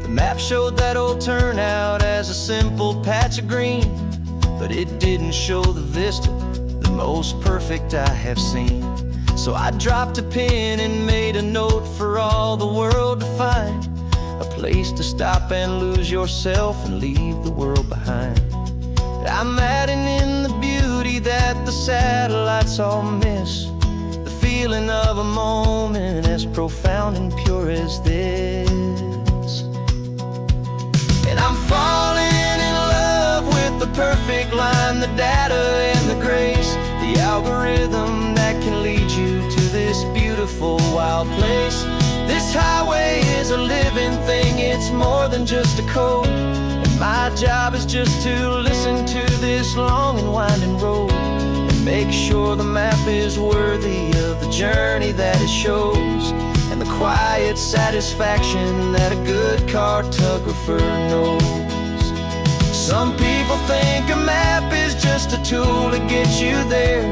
The map showed that old turnout as a simple patch of green, but it didn't show the vista, the most perfect I have seen. So I dropped a pin and made a note for all the world to find, a place to stop and lose yourself and leave the world behind. I'm adding in the beauty that the satellites all miss, the feeling of a moment as profound and pure as this. And I'm falling in love with the perfect line, the data and the grace, the algorithm that can lead you to this beautiful wild place. This highway is a living thing, it's more than just a code, and my job is just to listen to this long and winding road and make sure the map is worthy of the journey that it shows, and the quiet satisfaction that a good cartographer knows. Some people think a map is just a tool to get you there,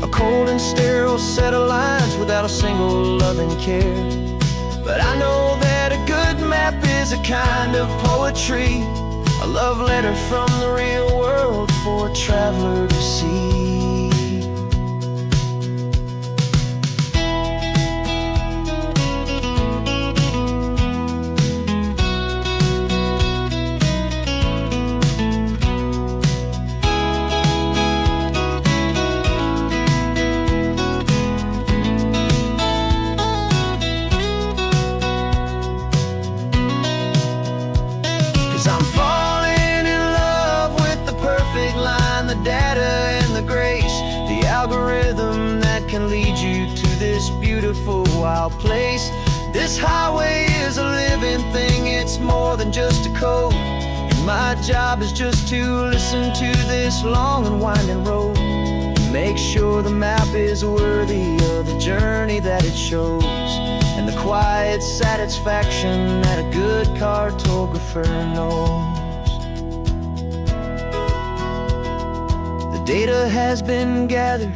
a cold and sterile set of lines without a single loving care. But I know that a good map is a kind of poetry, a love letter from the real world for a traveler to see. 'Cause I'm falling in love with the perfect line, the data and the grace, the algorithm that can lead you to this beautiful wild place. This highway is a living thing, it's more than just a code, and my job is just to listen to this long and winding road and make sure the map is worthy of the journey that it shows, and the quiet satisfaction that a good cartographer knows. The data has been gathered,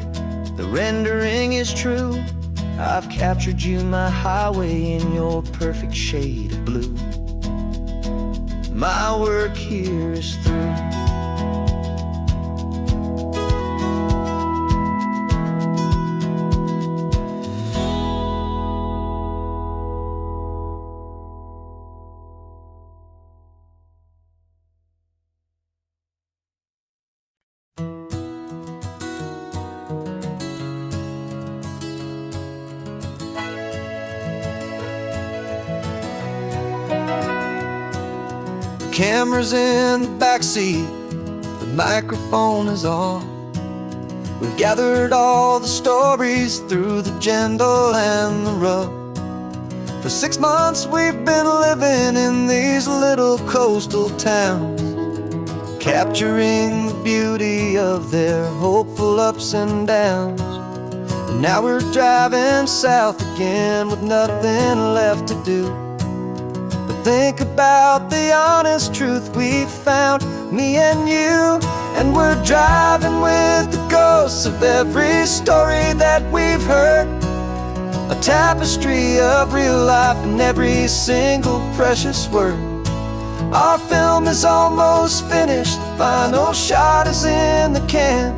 the rendering is true. I've captured you, my highway, in your perfect shade of blue. My work here is through. Camera's in the backseat, the microphone is on. We've gathered all the stories through the gentle and the rough. For 6 months we've been living in these little coastal towns, capturing the beauty of their hopeful ups and downs. And now we're driving south again with nothing left to do but think about the honest truth we found, me and you. And we're driving with the ghosts of every story that we've heard, a tapestry of real life in every single precious word. Our film is almost finished, the final shot is in the can,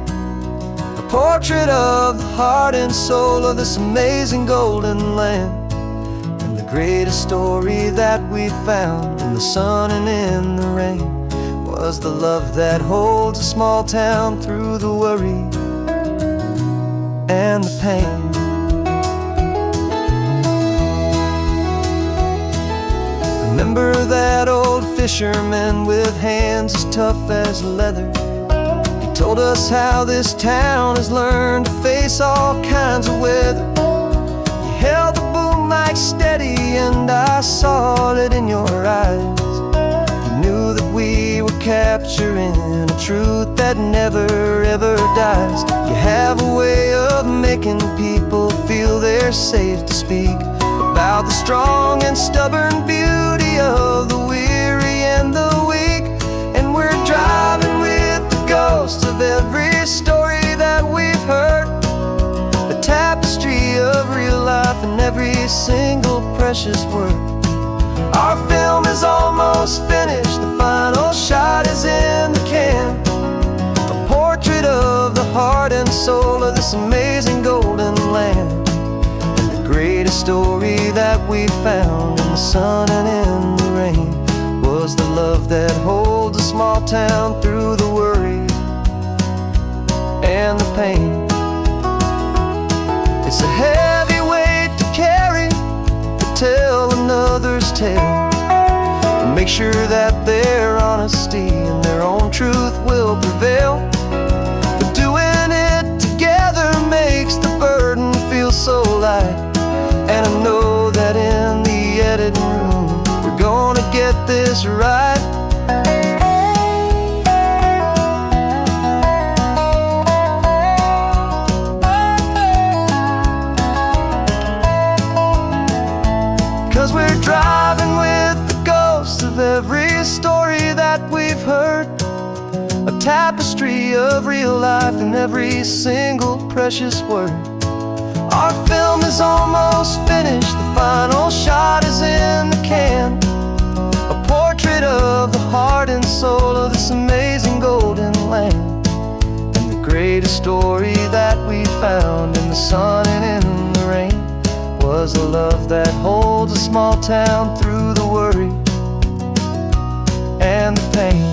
a portrait of the heart and soul of this amazing golden land. And the greatest story that we found in the sun and in the rain was the love that holds a small town through the worry and the pain. Remember that old fisherman with hands as tough as leather? He told us how this town has learned to face all kinds of weather. You held the boom mic steady and I saw it in your eyes. You knew that we were capturing a truth that never ever dies. You have a way of making people feel they're safe to speak about the strong and stubborn beauty of the weary and the weak. And we're driving with the ghosts of every story that we've heard, a tapestry of real life in every single precious word. Our film is almost finished, the final shot is in the can, a portrait of the heart and soul of this amazing golden land. And the greatest story that we found in the sun and in the rain was the love that holds a small town through the worry and the pain. It's a heavy weight to carry, to tell another's tale, and make sure that their honesty and their own truth will prevail. But doing it together makes the burden feel so light. And I know that in the editing room we're gonna get this right. 'Cause we're driving with the ghosts of every story that we've heard, a tapestry of real life in every single precious word. Our film is almost finished, the final shot is in the can, a portrait of the heart and soul of this amazing golden land. And the greatest story that we found in the sun and in the rain was a love that holds a small town through the worry and the pain.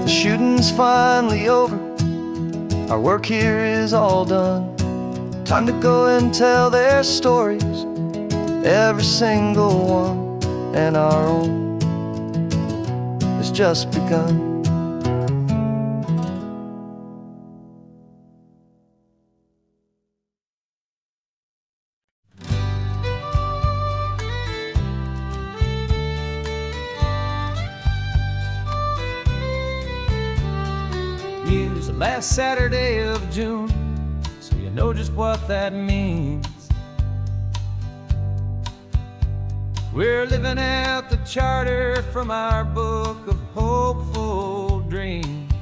The shooting's finally over, our work here is all done. Time to go and tell their stories, every single one, and our own has just begun. Use the last Saturday of June, so you know just what that means. We're living out the charter from our book of hopeful dreams.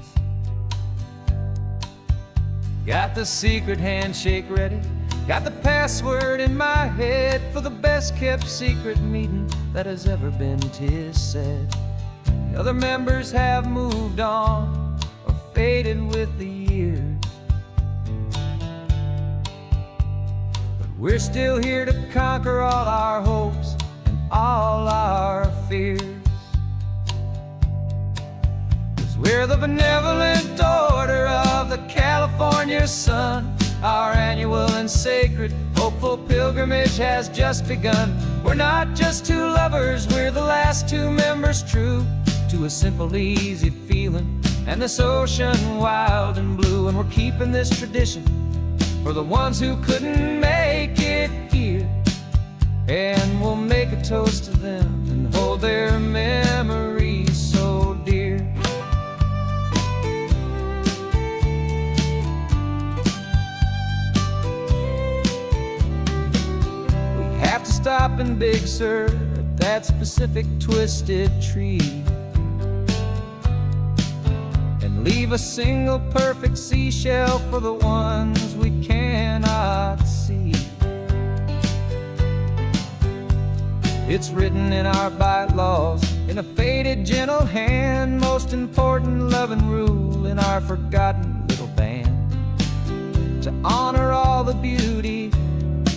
Got the secret handshake ready, got the password in my head for the best kept secret meeting that has ever been, 'tis said. The other members have moved on or faded with the years, but we're still here to conquer all our hopes and all our fears. 'Cause we're the benevolent order of the California sun, Our annual and sacred, hopeful pilgrimage has just begun. We're not just two lovers, we're the last two members true to a simple, easy feeling, and this ocean wild and blue. And we're keeping this tradition for the ones who couldn't make it here, and we'll make a toast to them and hold their memories so dear. We have to stop in Big Sur at that specific twisted tree and leave a single perfect seashell for the ones we cannot see. It's written in our bylaws, in a faded gentle hand, most important loving rule in our forgotten little band, to honor all the beauty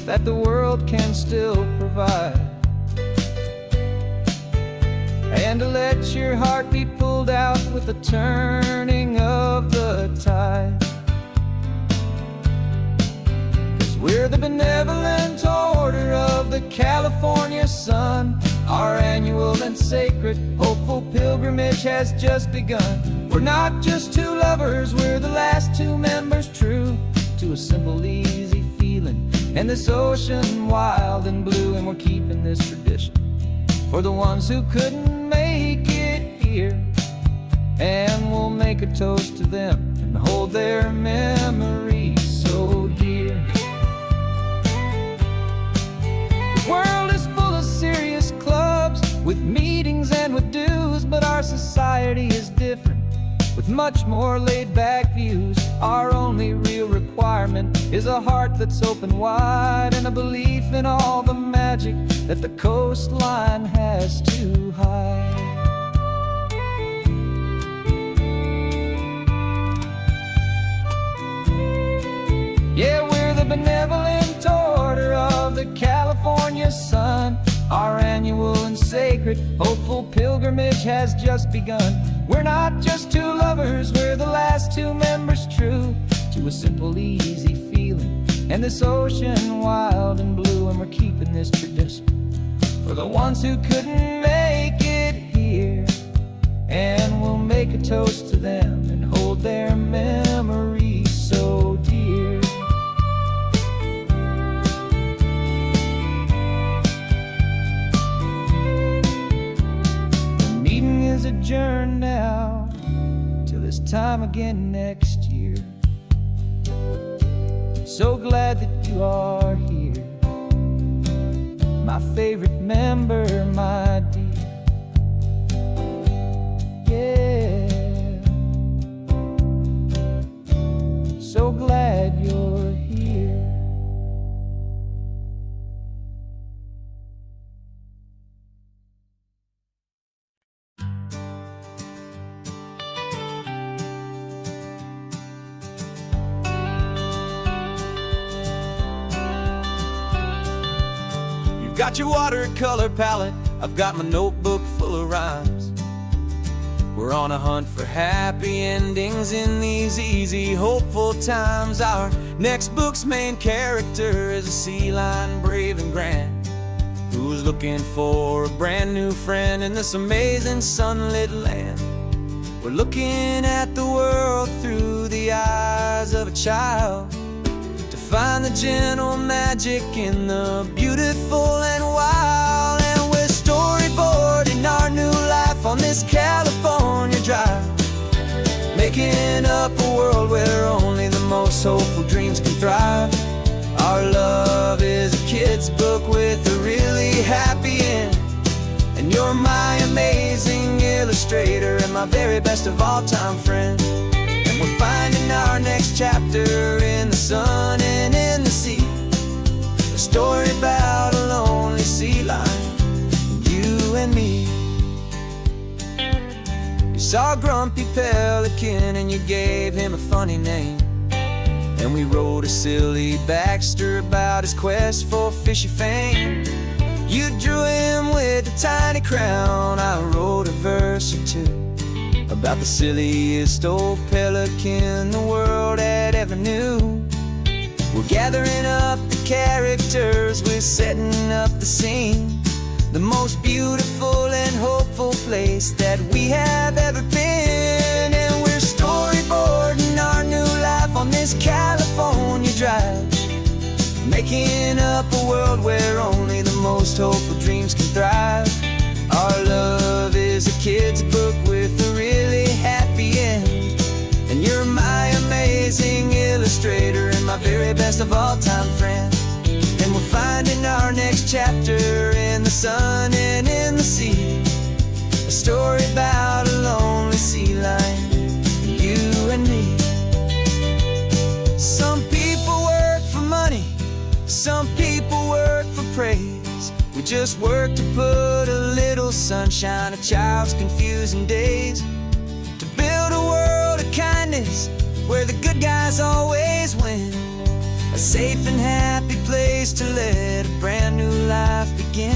that the world can still provide, and to let your heart be pulled out with the turning of the tide. 'Cause we're the benevolent order of the California sun. Our annual and sacred, hopeful pilgrimage has just begun. We're not just two lovers, we're the last two members true to a simple, easy feeling, and this ocean wild and blue. And we're keeping this tradition for the ones who couldn't make it here, and we'll make a toast to them and hold their memories so dear. The world is full of serious clubs with meetings and with dues, but our society is different with much more laid-back views. Our only real requirement is a heart that's open wide, and a belief in all the magic that the coastline has to hide. Yeah, we're the benevolent order of the California sun. Our annual and sacred, hopeful pilgrimage has just begun. We're not just two lovers, we're the last two members true to a simple, easy feeling, and this ocean wild and blue. And we're keeping this tradition for the ones who couldn't make it here, and we'll make a toast to them and hold their memories so dear. The meeting is adjourned now till this time again next year. So glad that you are here, my favorite member, my dear. Yeah, so glad you're here. Got your watercolor palette, I've got my notebook full of rhymes. We're on a hunt for happy endings in these easy, hopeful times. Our next book's main character is a sea lion, brave and grand, who's looking for a brand new friend in this amazing sunlit land. We're looking at the world through the eyes of a child, find the gentle magic in the beautiful and wild. And we're storyboarding our new life on this California drive, making up a world where only the most hopeful dreams can thrive. Our love is a kid's book with a really happy end, and you're my amazing illustrator and my very best of all time friend. And we're finding our next chapter in the sun and in the sea, a story about a lonely sea lion, you and me. You saw a grumpy pelican and you gave him a funny name, and we wrote a silly Baxter about his quest for fishy fame. You drew him with a tiny crown, I wrote a verse or two about the silliest old pelican the world had ever knew. We're gathering up the characters, we're setting up the scene. The most beautiful and hopeful place that we have ever been. And we're storyboarding our new life on this California drive, making up a world where only the most hopeful dreams can thrive. Our love is a kid's book with a really happy end, and you're my amazing illustrator and my very best of all time friend. And we're finding our next chapter in the sun and in the sea, a story about a lonely sea lion, you and me. Some people work for money, some people work for praise. We just work to put a little sunshine in a child's confusing days, to build a world of kindness where the good guys always win, a safe and happy place to let a brand new life begin.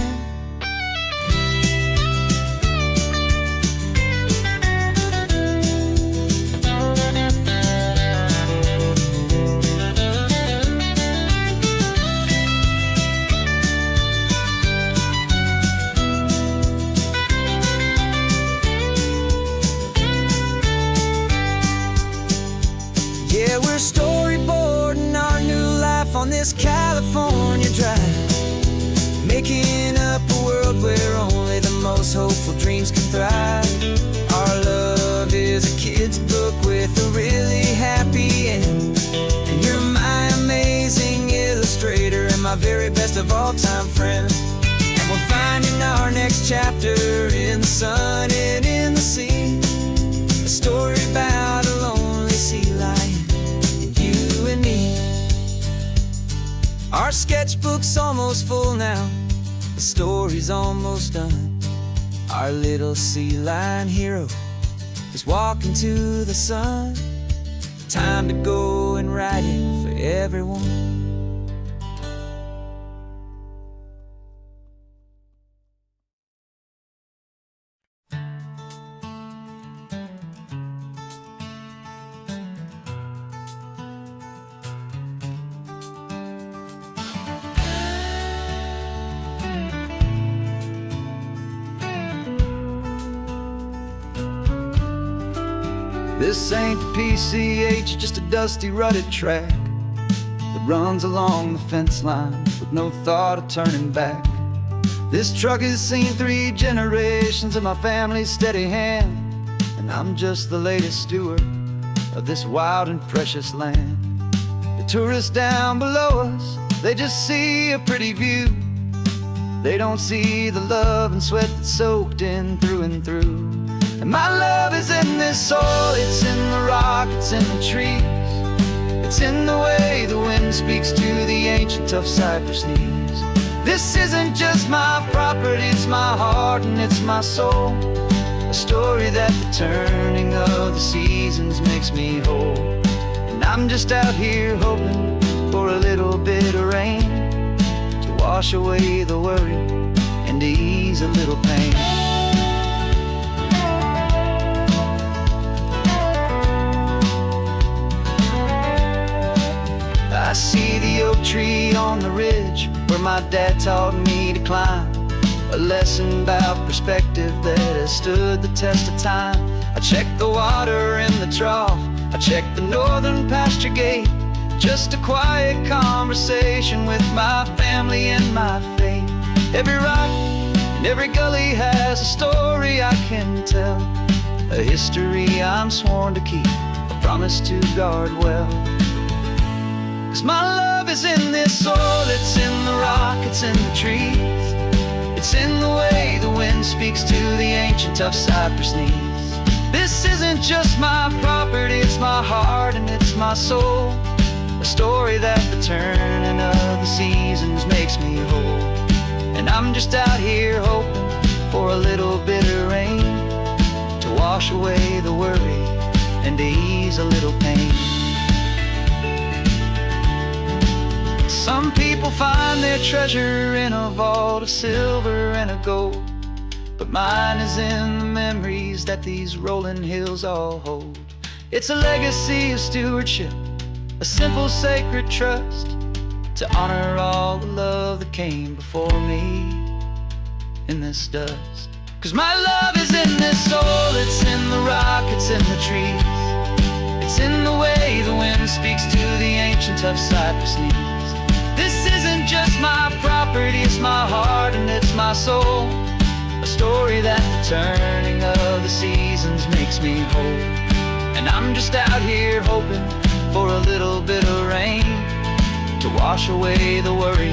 Yeah, we're storyboarding our new life on this California drive, making up a world where only the most hopeful dreams can thrive. Our love is a kid's book with a really happy end, and you're my amazing illustrator and my very best of all time friend. And we're finding our next chapter in the sun and in the sea, a story about a lonely sea lion, you and me. Our sketchbook's almost full now, the story's almost done. Our little sea lion hero is walking to the sun. Time to go and write it for everyone. This ain't the PCH, just a dusty rutted track that runs along the fence line with no thought of turning back. This truck has seen 3 generations of my family's steady hand, and I'm just the latest steward of this wild and precious land. The tourists down below us, they just see a pretty view. They don't see the love and sweat that's soaked in through and through. And my love is in this soil, it's in the rock, it's in the trees. It's in the way the wind speaks to the ancient tough cypress knees. This isn't just my property, it's my heart and it's my soul, a story that the turning of the seasons makes me whole. And I'm just out here hoping for a little bit of rain to wash away the worry and to ease a little pain. I see the oak tree on the ridge where my dad taught me to climb, a lesson about perspective that has stood the test of time. I check the water in the trough, I check the northern pasture gate, just a quiet conversation with my family and my faith. Every rock and every gully has a story I can tell, a history I'm sworn to keep, a promise to guard well. 'Cause my love is in this soil, it's in the rock, it's in the trees. It's in the way the wind speaks to the ancient tough cypress knees. This isn't just my property, it's my heart and it's my soul, a story that the turning of the seasons makes me whole. And I'm just out here hoping for a little bit of rain to wash away the worry and to ease a little pain. Some people find their treasure in a vault of silver and of gold, but mine is in the memories that these rolling hills all hold. It's a legacy of stewardship, a simple sacred trust, to honor all the love that came before me in this dust. 'Cause my love is in this soul, it's in the rock, it's in the trees. It's in the way the wind speaks to the ancient tough cypress knees. This isn't just my property, it's my heart and it's my soul. A story that the turning of the seasons makes me whole. And I'm just out here hoping for a little bit of rain to wash away the worry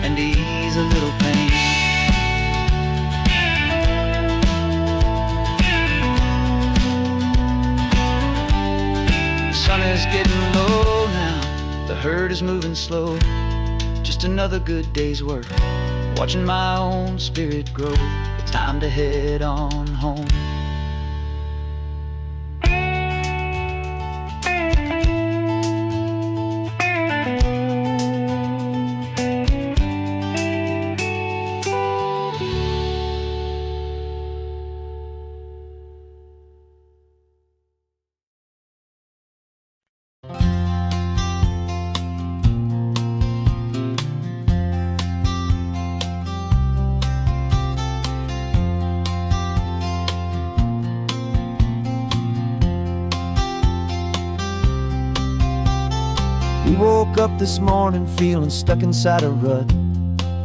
and ease a little pain. The sun is getting low now, the herd is moving slow. Just another good day's work, watching my own spirit grow. Time to head on home. We woke up this morning feeling stuck inside a rut.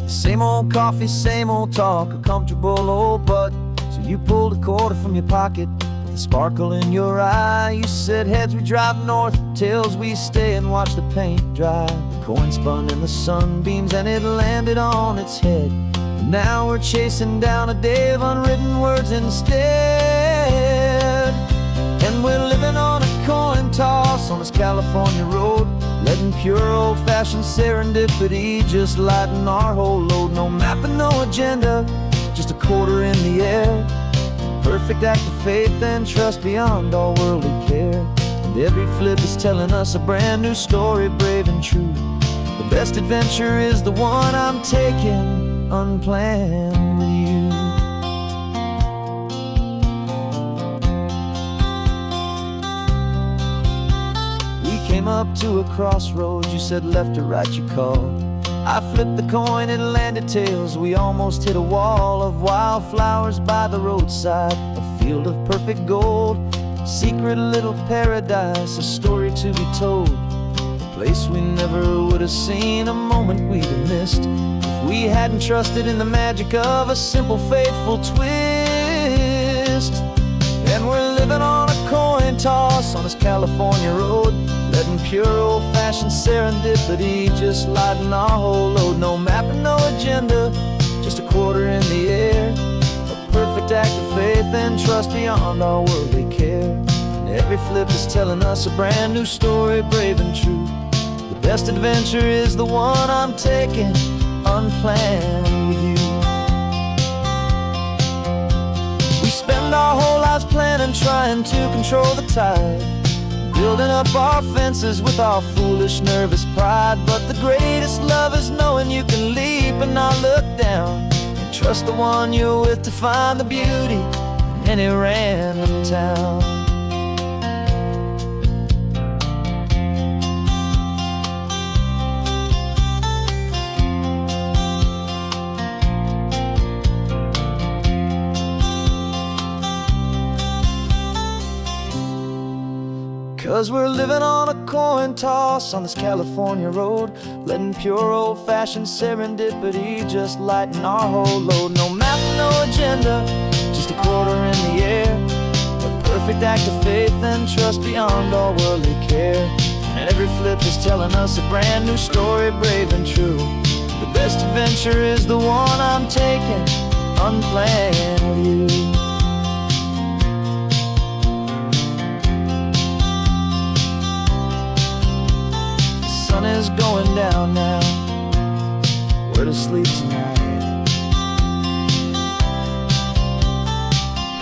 Same old coffee, same old talk, a comfortable old butt. So you pulled a quarter from your pocket with a sparkle in your eye. You said, heads we drive north, tails we stay and watch the paint dry. The coin spun in the sunbeams and it landed on its head. And now we're chasing down a day of unwritten words instead. And we're living on a coin toss on this California road, letting pure old-fashioned serendipity just lighten our whole load. No map and no agenda, just a quarter in the air. Perfect act of faith and trust beyond all worldly care. And every flip is telling us a brand new story, brave and true. The best adventure is the one I'm taking unplanned with you. Came up to a crossroads, you said left or right you called. I flipped the coin, it landed tails. We almost hit a wall of wildflowers by the roadside, a field of perfect gold, secret little paradise, a story to be told. A place we never would have seen, a moment we'd have missed if we hadn't trusted in the magic of a simple faithful twist. And we're living on a coin toss on this California road, letting pure old-fashioned serendipity just lighten our whole load. No map and no agenda, just a quarter in the air. A perfect act of faith and trust beyond all worldly care. And every flip is telling us a brand new story, brave and true. The best adventure is the one I'm taking unplanned with you. We spend our whole lives planning, trying to control the tide, building up our fences with our foolish, nervous pride. But the greatest love is knowing you can leap and not look down, and trust the one you're with to find the beauty in any random town. 'Cause we're living on a coin toss on this California road, letting pure old-fashioned serendipity just lighten our whole load. No map, no agenda, just a quarter in the air. A perfect act of faith and trust beyond all worldly care. And every flip is telling us a brand new story, brave and true. The best adventure is the one I'm taking unplanned with you. The sun is going down now, we're to sleep tonight.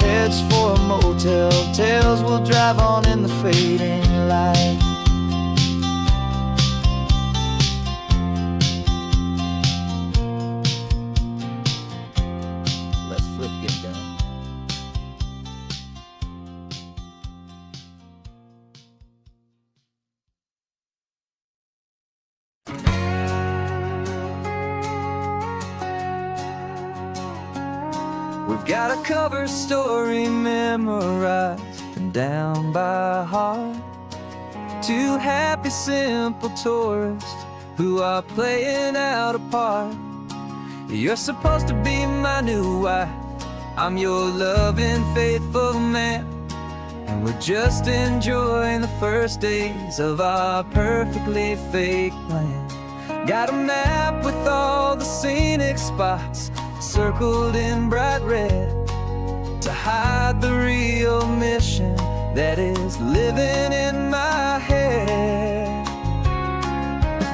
Heads for a motel, tails will drive on in the fading light. Let's flip get down. Got a cover story memorized and down by heart. Two happy, simple tourists who are playing out a part. You're supposed to be my new wife, I'm your loving, faithful man, and we're just enjoying the first days of our perfectly fake plan. Got a map with all the scenic spots circled in bright red to hide the real mission that is living in my head.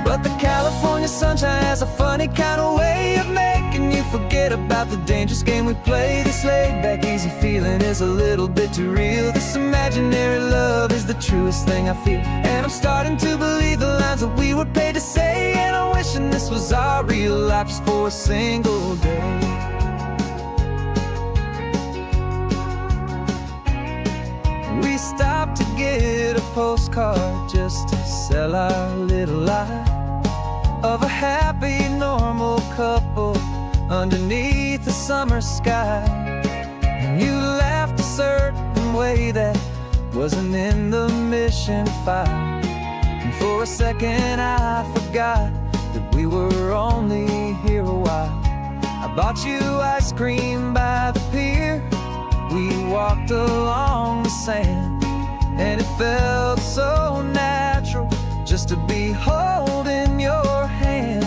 But the California sunshine has a funny kind of way of making you forget about the dangerous game we play. This laid-back, easy feeling is a little bit too real. This imaginary love is the truest thing I feel, and I'm starting to believe the lines that we were paid to say. And I'm wishing this was our real life just for a single day. We stopped to get a postcard just to sell our little lie of a happy, normal couple underneath the summer sky. And you laughed a certain way that wasn't in the mission file, and for a second I forgot that we were only here a while. I bought you ice cream by the pier, we walked along the sand, and it felt so natural just to be holding your hand.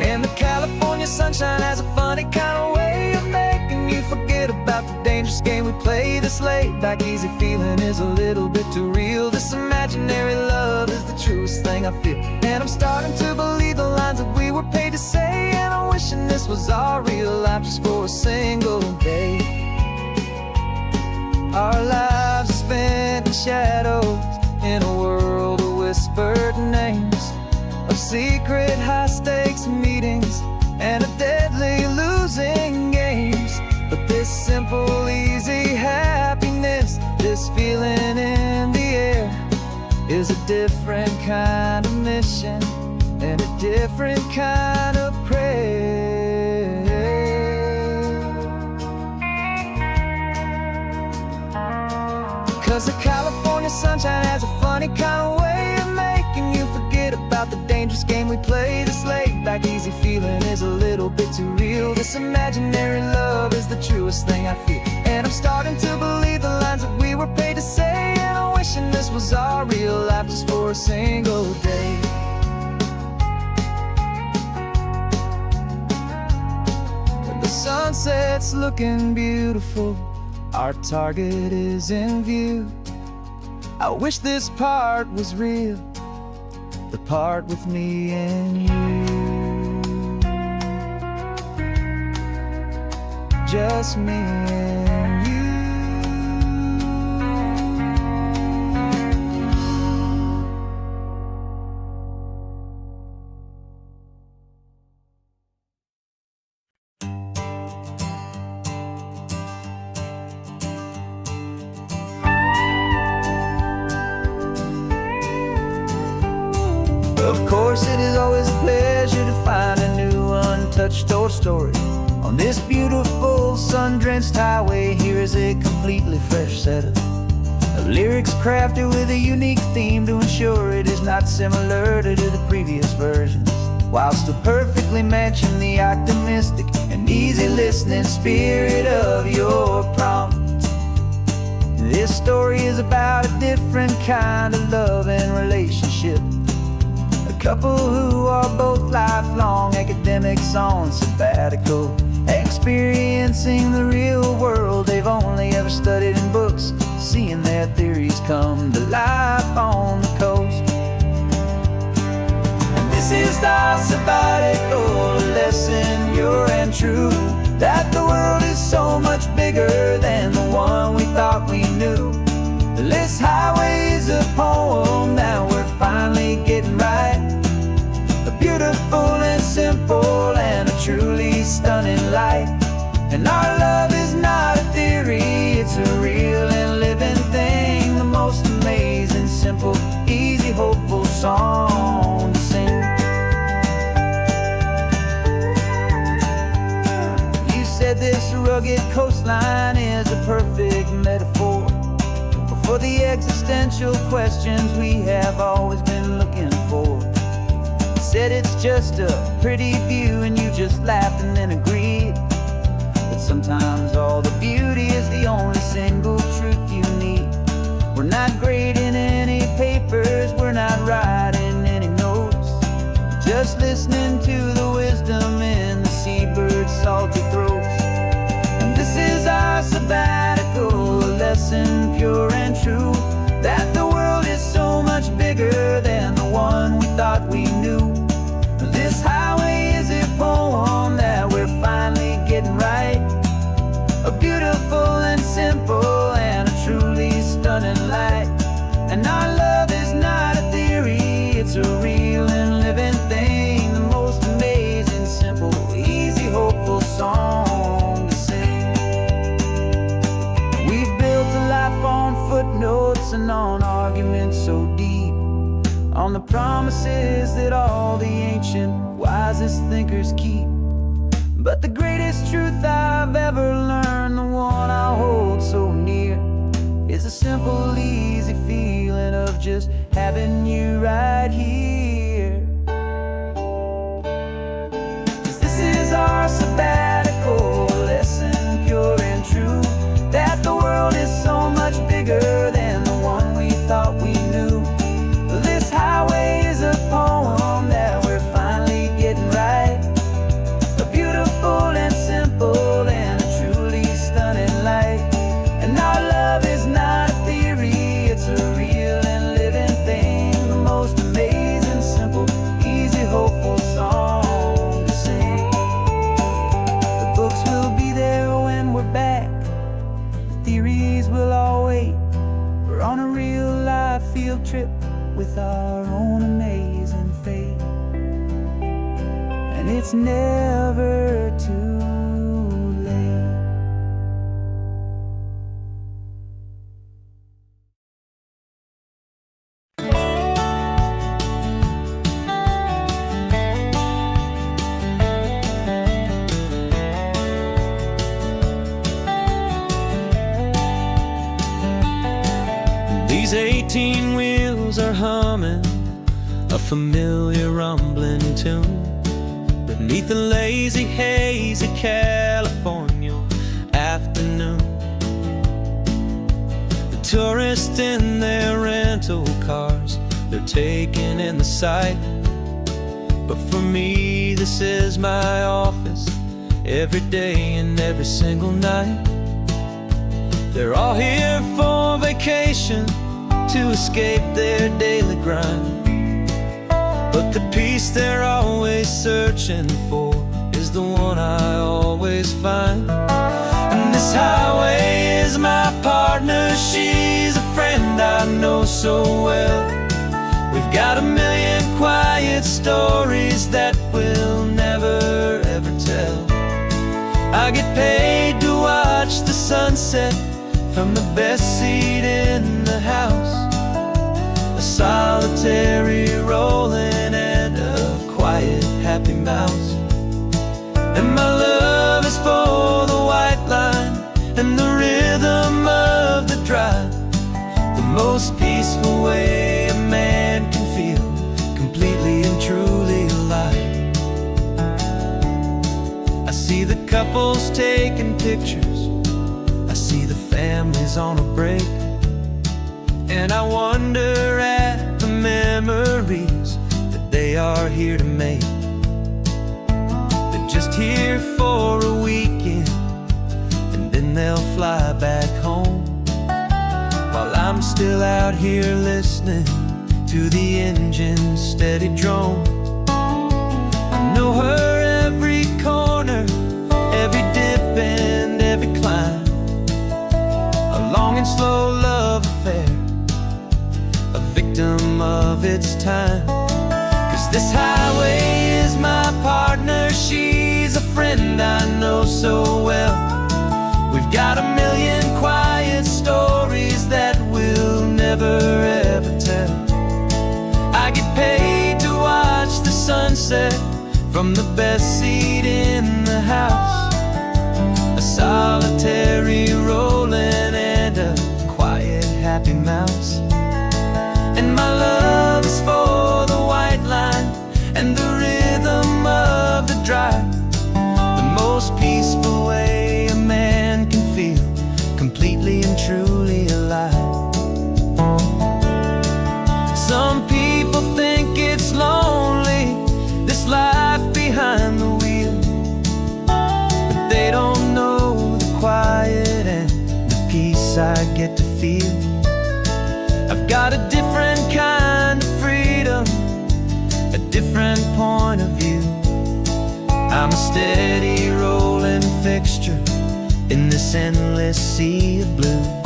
And the California sunshine has a funny kind of way of making you forget about the dangerous game we play. This laid-back, easy feeling is a little bit too real. This imaginary love is the truest thing I feel, and I'm starting to believe the lines that we were paid to say. And I'm wishing this was our real life just for a single day. Our lives are spent in shadows, in a world of whispered names, of secret high-stakes meetings and of deadly losing games. But this simple, easy happiness, this feeling in the air, is a different kind of mission and a different kind of prayer. 'Cause the California sunshine has a funny kind of way of making you forget about the dangerous game we play. This laid-back, easy feeling is a little bit too real. This imaginary love is the truest thing I feel, and I'm starting to believe the lines that we were paid to say. And I'm wishing this was our real life just for a single day. The sunset's looking beautiful, our target is in view. I wish this part was real, the part with me and you. Just me and you. Of course, it is always a pleasure to find a new untouched old story. On this beautiful sun-drenched highway, here is a completely fresh set of lyrics crafted with a unique theme to ensure it is not similar to the previous versions, while still perfectly matching the optimistic and easy listening spirit of your prompt. This story is about a different kind of love and relationship. A couple who are both lifelong academics on sabbatical, experiencing the real world they've only ever studied in books, seeing their theories come to life on the coast. And this is our sabbatical lesson, pure and true, that the world is so much bigger than the one we thought we knew. This highway is a poem that we're finally getting right, a beautiful and simple and a truly stunning light. And our love is not a theory, it's a real and living thing, the most amazing, simple, easy, hopeful song to sing. You existential questions we have always been looking for. Said it's just a pretty view and you just laughed and then agreed. But sometimes all the beauty is the only single truth you need. We're not grading any papers, we're not writing any notes, just listening to the wisdom in the seabird's salty throats. And this is our sabbatical, a lesson pure and true, that the world is so much bigger than the one we thought we knew. This highway is a poem that we're finally getting right, a beautiful and simple and a truly stunning light. And our love is not a theory, it's a real and living thing, the most amazing, simple, easy, hopeful song to sing. We've built a life on footnotes and on arguments so deep, on the promises that all the ancient, wisest thinkers keep. But the greatest truth I've ever learned, the one I hold so near, is a simple, easy feeling of just having you right here. 'Cause this is our sabbatical, lesson pure and true, that the world is so much bigger than the one we thought we knew. This highway is a poem that we're finally getting right, a beautiful and simple and a truly stunning light. And our love is not a theory, it's a real and living thing, the most amazing, simple, easy, hopeful song to sing. The books will be there when we're back, the theories will all wait. We're on a real life field trip with our own amazing fate, and it's never too late. These 18 wheels are humming a familiar rumbling tune beneath the lazy haze of California afternoon. The tourists in their rental cars, they're taking in the sight. But for me, this is my office, every day and every single night. They're all here for vacation, to escape their daily grind. But the peace they're always searching for is the one I always find. And this highway is my partner, she's a friend I know so well. We've got a million quiet stories that we'll never ever tell. I get paid to watch the sunset from the best seat in the house, a solitary rolling and a quiet happy mouse. And my love is for the white line and the rhythm of the drive, the most peaceful way a man can feel completely and truly alive. I see the couples taking pictures, I see the families on a break, and I wonder at the memories that they are here to make. They're just here for a weekend, and then they'll fly back home, while I'm still out here listening to the engine's steady drone. I know her every corner, every dip and every climb, a long and slow love affair, a victim of its time. 'Cause this highway is my partner, she's a friend I know so well. We've got a million quiet stories that we'll never ever tell. I get paid to watch the sunset from the best seat in the house, a solitary rolling and a quiet happy mouse. this endless sea of blue.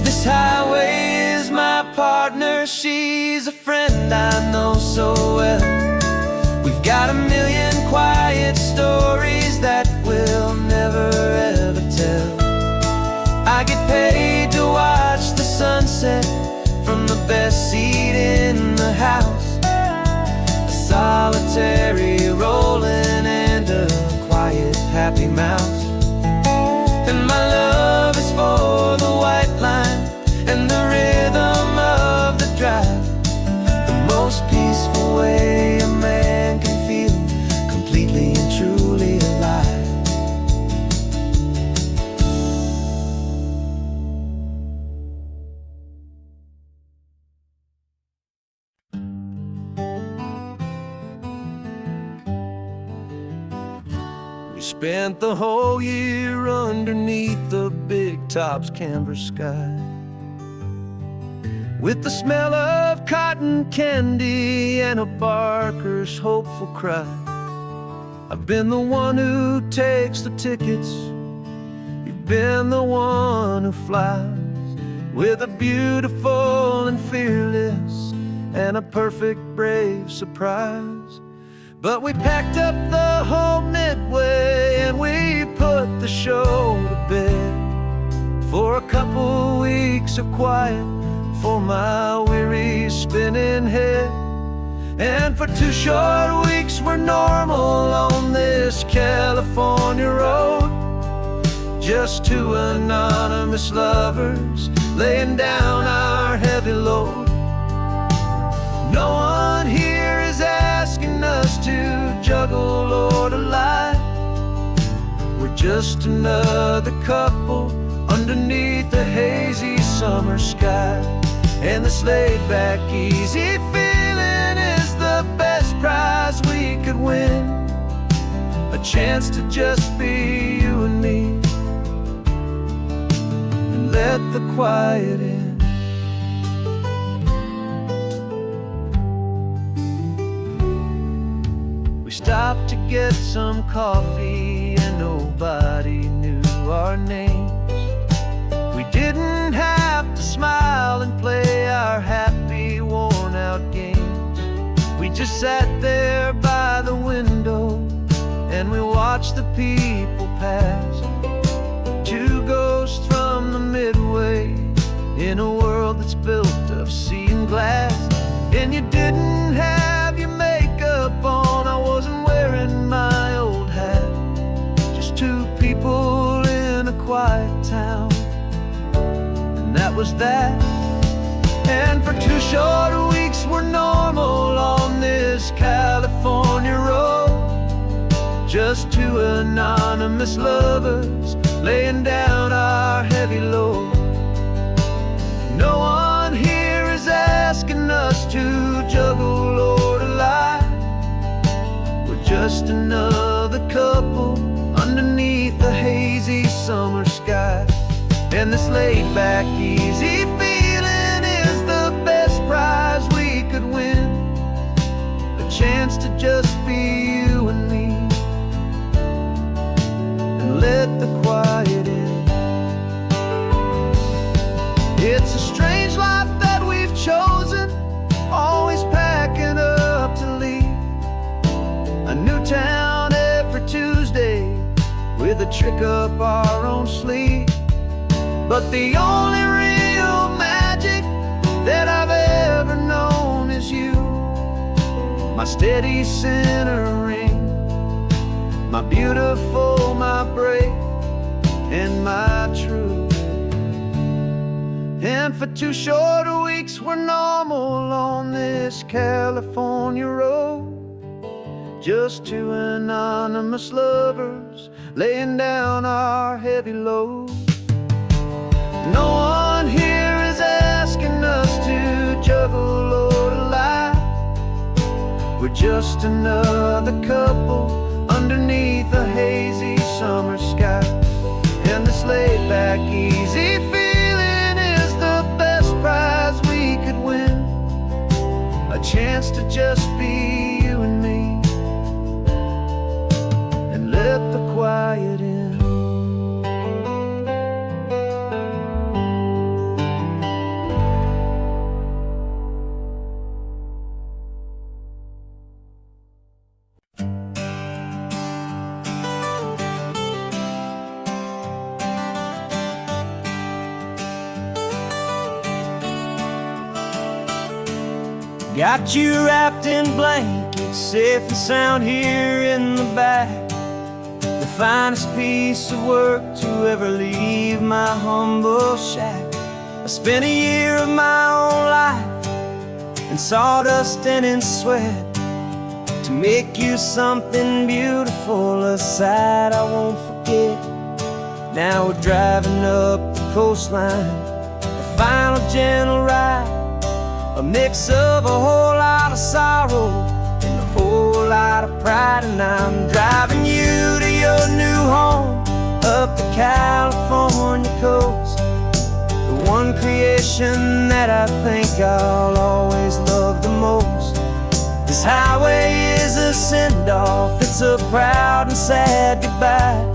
This highway is my partner, she's a friend I know so well. We've got a million quiet stories that we'll never ever tell. I get paid to watch the sunset from the best seat in the house. A solitary rolling and a quiet happy mouse. And my love is for the white line and the rhythm of the drive, the most peaceful way a man can feel completely and truly alive. We spent the whole year underneath the big top's canvas sky, with the smell of cotton candy and a barker's hopeful cry. I've been the one who takes the tickets, you've been the one who flies, with a beautiful and fearless and a perfect brave surprise. But we packed up the whole Midway and we put the show to bed for a couple weeks of quiet for my weary spinning head. And for 2 short weeks we're normal on this California road, just 2 anonymous lovers laying down our heavy load. No one here is asking us to juggle or to lie. We're just another couple underneath the hazy summer sky. And this laid-back, easy feeling is the best prize we could win, a chance to just be you and me, and let the quiet in. We stopped to get some coffee and nobody knew our names. We didn't have to smile and play our happy, worn-out games. We just sat there by the window and we watched the people pass. 2 ghosts from the Midway in a world that's built of sea and glass. And you didn't have your makeup on, I wasn't wearing my old hat. Just 2 people in a quiet town, that was that. And for 2 short weeks we're normal on this California road, just 2 anonymous lovers laying down our heavy load. No one here is asking us to juggle or to lie. We're just another couple underneath the hazy summer sky. And this laid-back, easy feeling is the best prize we could win, a chance to just be you and me, and let the quiet in. It's a strange life that we've chosen, always packing up to leave a new town every Tuesday with a trick up our own sleeve. But the only real magic that I've ever known is you, my steady centering, my beautiful, my brave, and my true. And for 2 short weeks we're normal on this California road, just 2 anonymous lovers laying down our heavy load. No one here is asking us to juggle or to lie. We're just another couple underneath a hazy summer sky. And this laid-back, easy feeling is chance to just be you and me, and let the quiet in. Got you wrapped in blankets, safe and sound here in the back. The finest piece of work to ever leave my humble shack. I spent a year of my own life in sawdust and in sweat to make you something beautiful, a sight I won't forget. Now we're driving up the coastline, a final gentle ride, a mix of a whole lot of sorrow and a whole lot of pride. And I'm driving you to your new home up the California coast, the one creation that I think I'll always love the most. This highway is a send-off, it's a proud and sad goodbye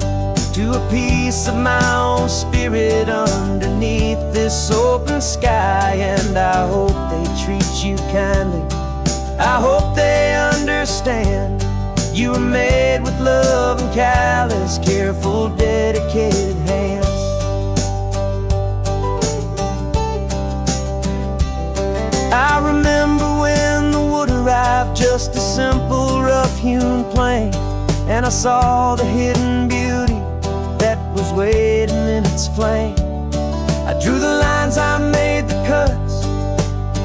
to a piece of my own spirit underneath this open sky. And I hope they treat you kindly, I hope they understand you were made with love and callous, careful, dedicated hands. I remember when the wood arrived, just a simple rough-hewn plank, and I saw the hidden beauty that was waiting in its flame. I drew the lines, I made the cuts,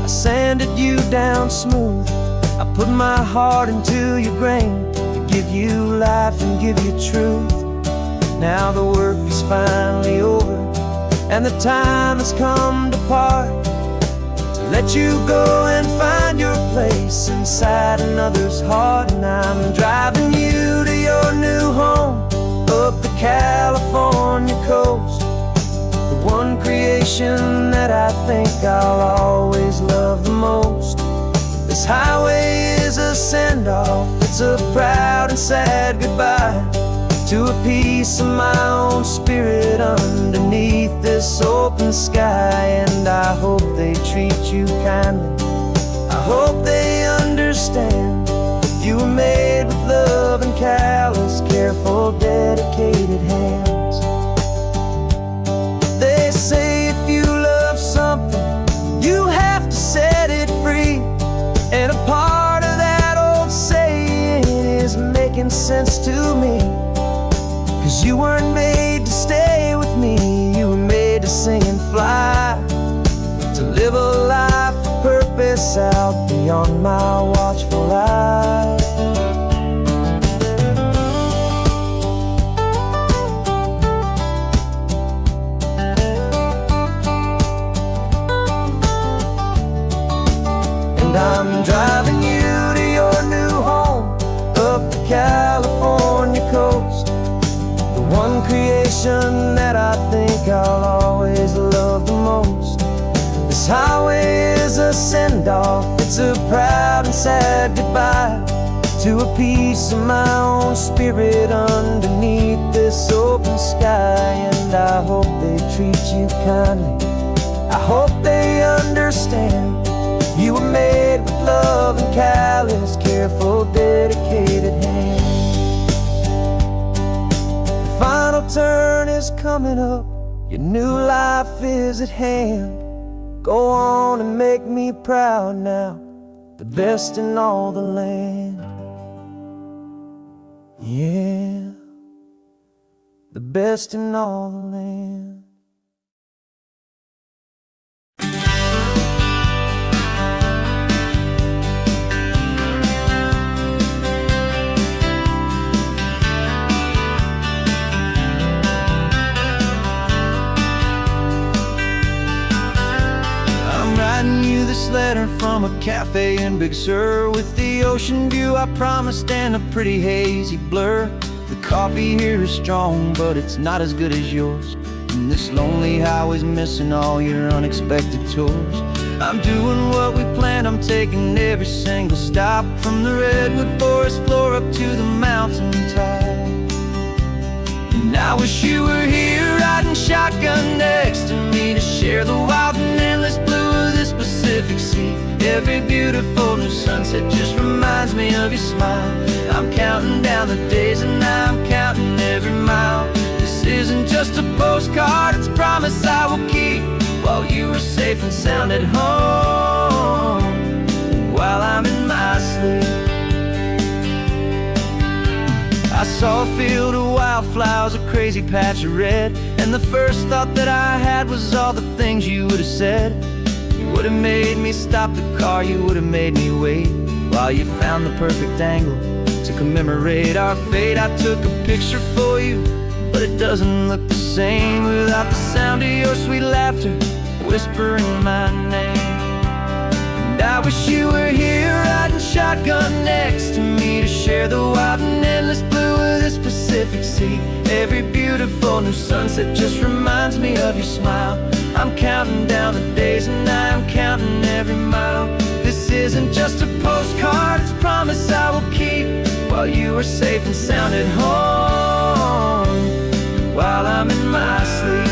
I sanded you down smooth. I put my heart into your grain to give you life and give you truth. Now the work is finally over, and the time has come to part, to let you go and find your place inside another's heart. And I'm driving you to your new home up the California coast, the one creation that I think I'll always love the most. This highway is a send-off, it's a proud and sad goodbye to a piece of my own spirit underneath this open sky. And I hope they treat you kindly, I hope they understand you were made with love and callous, careful, dedicated hands. They say if you love something, you have to set it free. And a part of that old saying is making sense to me, 'cause you weren't made to stay with me, you were made to sing and fly, to live a life of purpose out beyond my watchful eye. And I'm driving you to your new home up the California coast, the one creation that I think I'll always love the most. This highway is a send-off, it's a proud and sad goodbye to a piece of my own spirit underneath this open sky. And I hope they treat you kindly, I hope they understand you were made with love and callous, careful, dedicated hands. The final turn is coming up, your new life is at hand. Go on and make me proud now, the best in all the land. Yeah, the best in all the land. Writing you this letter from a cafe in Big Sur, with the ocean view I promised and a pretty hazy blur. The coffee here is strong, but it's not as good as yours, and this lonely highway's missing all your unexpected tours. I'm doing what we planned, I'm taking every single stop, from the redwood forest floor up to the mountain top. And I wish you were here riding shotgun next to me, to share the wild and endless blue of this Pacific Sea. Every beautiful new sunset just reminds me of your smile. I'm counting down the days and I'm counting every mile. This isn't just a postcard, it's a promise I will keep, while you are safe and sound at home, while I'm in my sleep. I saw a field of wildflowers, a crazy patch of red, and the first thought that I had was all the things you would have said. You would have made me stop the car, you would have made me wait, while you found the perfect angle to commemorate our fate. I took a picture for you, but it doesn't look the same without the sound of your sweet laughter whispering my name. And I wish you were here riding shotgun next to me, to share the wild and endless blue of this Pacific Sea. Every beautiful new sunset just reminds me of your smile. I'm counting down the days and I'm counting every mile. This isn't just a postcard, it's a promise I will keep, while you are safe and sound at home, while I'm in my sleep.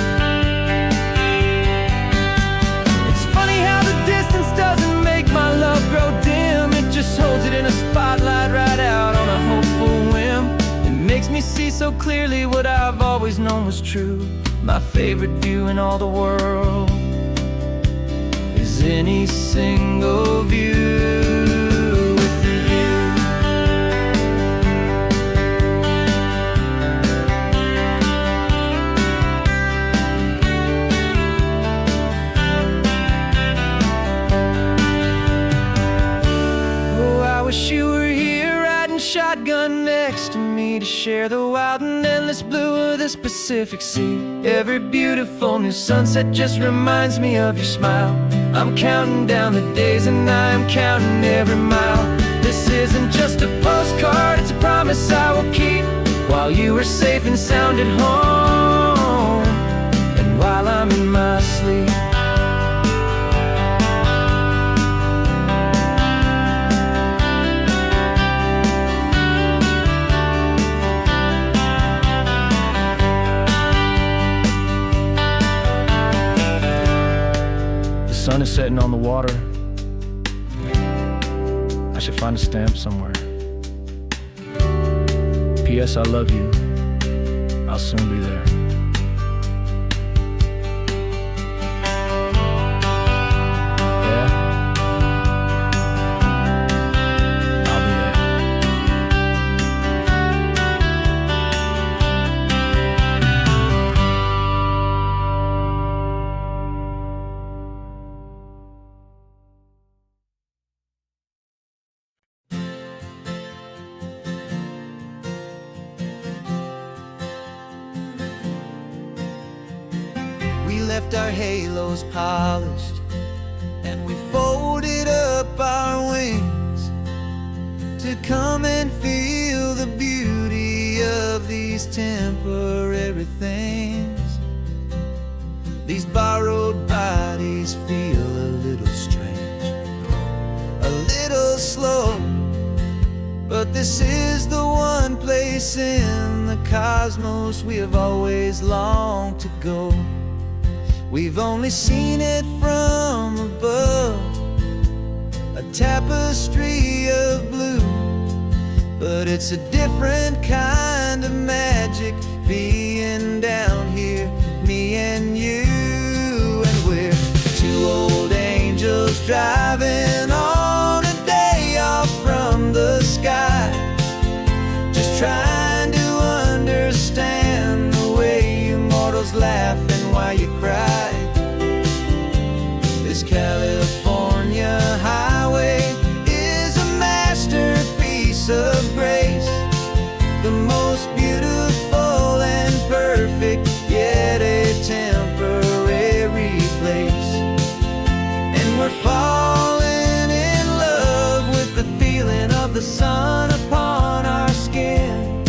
It's funny how the distance doesn't make my love grow dim. It just holds it in a spotlight right out on a hopeful whim. It makes me see so clearly what I've always known was true. My favorite view in all the world is any single view with you. Oh, I wish you were here riding shotgun next to me, to share the wild and endless blue of this Pacific Sea. Every beautiful new sunset just reminds me of your smile. I'm counting down the days and I'm counting every mile. This isn't just a postcard, it's a promise I will keep, while you are safe and sound at home, and while I'm in my sleep. The sun is setting on the water. I should find a stamp somewhere. P.S. I love you. I'll soon be there. Yeah? I'll be there. We left our halos polished, and we folded up our wings to come and feel the beauty of these temporary things. These borrowed bodies feel a little strange, a little slow, but this is the one place in the cosmos we have always longed to go. We've only seen it from above, a tapestry of blue, but it's a different kind of magic being down here, me and you. And we're two old angels driving on a day off from the sky, just trying to understand the way you mortals laugh and why you cry. This California highway is a masterpiece of grace, the most beautiful and perfect, yet a temporary place. And we're falling in love with the feeling of the sun upon our skin,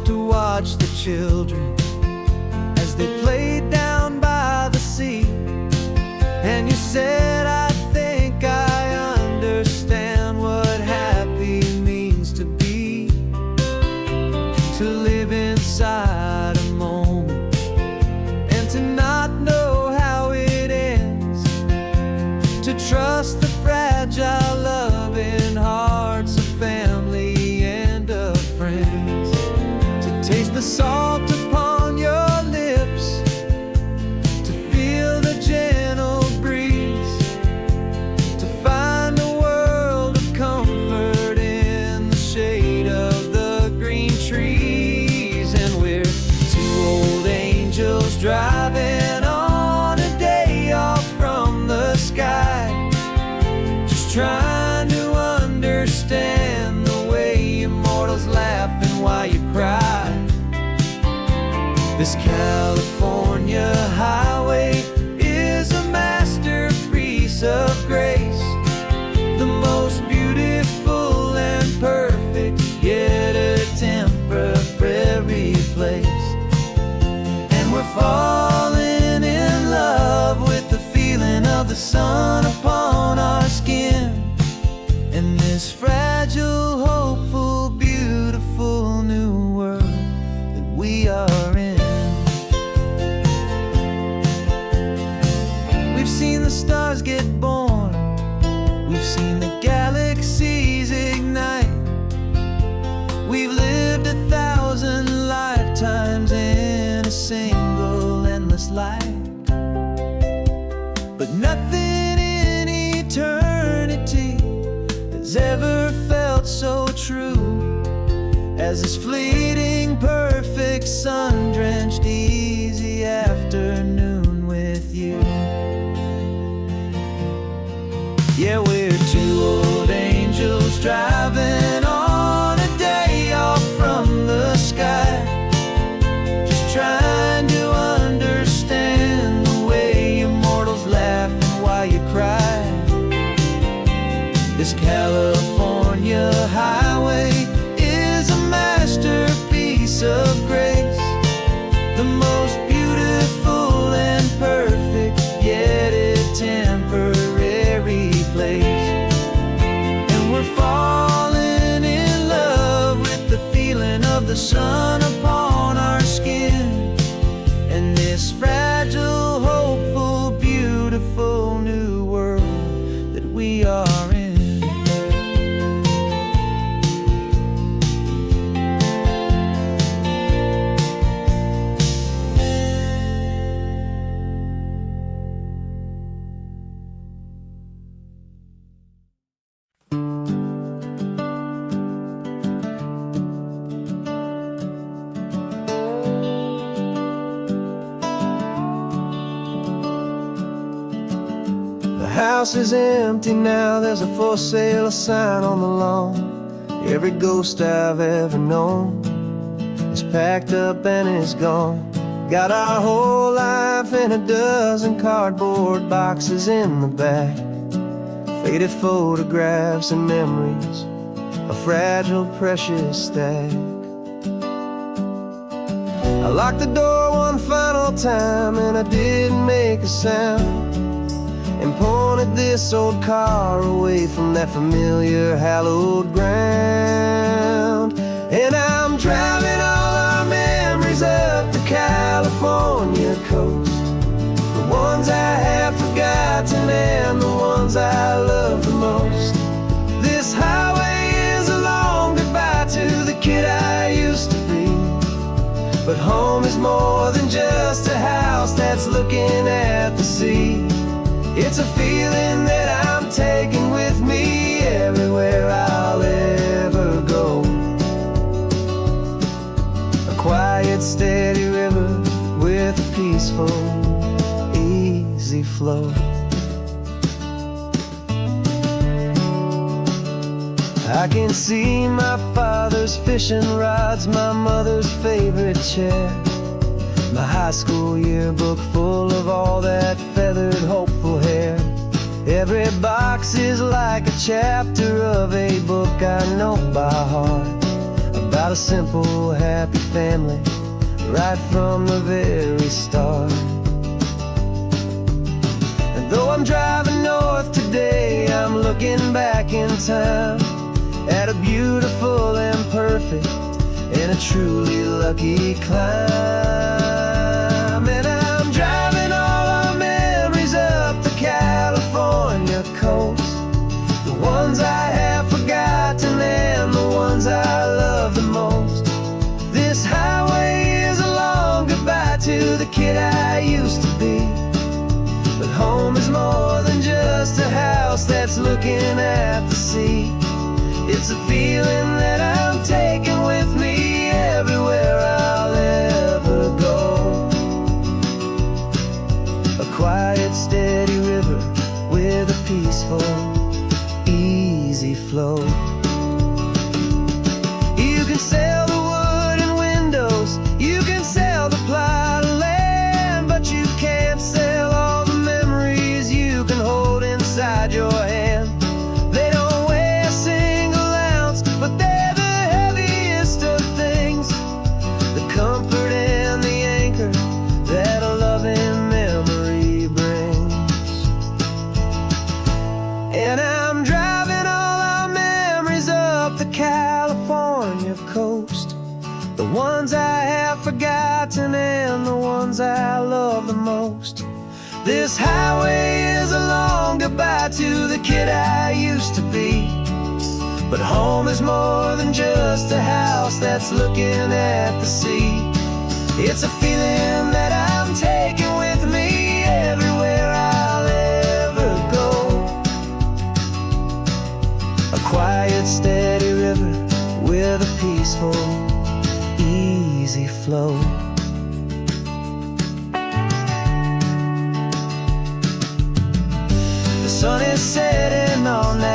to watch the children as they played down by the sea. And you said, I think I understand what happy means to be, to live inside a moment and to not know how it ends, to trust the fragile loving hearts of family and of friends, to taste the salt upon your lips, to feel the gentle breeze, to find a world of comfort in the shade of the green trees. And we're two old angels driving on a day off from the sky, just trying to understand the way immortals laugh and why you cry. This California highway is a masterpiece of grace, the most beautiful and perfect, yet a temporary place. And we're falling in love with the feeling of the sun upon our skin, and this fragile, hopeful, beautiful new world that we are in. We've seen the stars get born, we've seen the galaxies ignite, we've lived 1,000 lifetimes in a single endless life. But nothing in eternity has ever felt so true as this fleeting, perfect, sun-drenched, easy afternoon with you. Yeah, we're two old angels driving on a day off from the sky, just trying to understand the way immortals laugh and why you cry. This California highway is a masterpiece of grace, the most beautiful and perfect, yet a temporary place. And we're falling in love with the feeling of the sun upon our skin, and this fragile, hopeful, beautiful new world that we are in. The house is empty now, there's a for sale sign on the lawn. Every ghost I've ever known is packed up and is gone. Got our whole life in a dozen cardboard boxes in the back, faded photographs and memories, a fragile, precious stack. I locked the door one final time and I didn't make a sound, and pointed this old car away from that familiar hallowed ground. And I'm driving all our memories up the California coast, the ones I have forgotten and the ones I love the most. This highway is a long goodbye to the kid I used to be, but home is more than just a house that's looking at the sea. It's a feeling that I'm taking with me everywhere I'll ever go. A quiet, steady river with a peaceful, easy flow. I can see my father's fishing rods, my mother's favorite chair, my high school yearbook full of all that feathered, hopeful hair. Every box is like a chapter of a book I know by heart, about a simple, happy family right from the very start. And though I'm driving north today, I'm looking back in time at a beautiful and perfect and a truly lucky climb. And I'm driving all our memories up the California coast, the ones I have forgotten and the ones I love the most. This highway is a long goodbye to the kid I used to be. But home is more than just a house that's looking at the sea. It's a feeling that I'm taking with me everywhere I'll ever go. A quiet, steady river with a peaceful, easy flow. You can sail the wood and windows, you can sail the plot of land, but you can't sail all the memories you can hold inside your hand. They don't weigh a single ounce, but they're the heaviest of things, the comfort and the anchor that a loving memory brings. And I'm driving all our memories up the California coast, the ones I have forgotten and the ones I love the most. This highway is a long goodbye to the kid I used to be. But home is more than just a house that's looking at the sea. It's a feeling that I'm taking with me everywhere I'll ever go. A quiet, steady river with a peaceful, easy flow. The sun is setting on that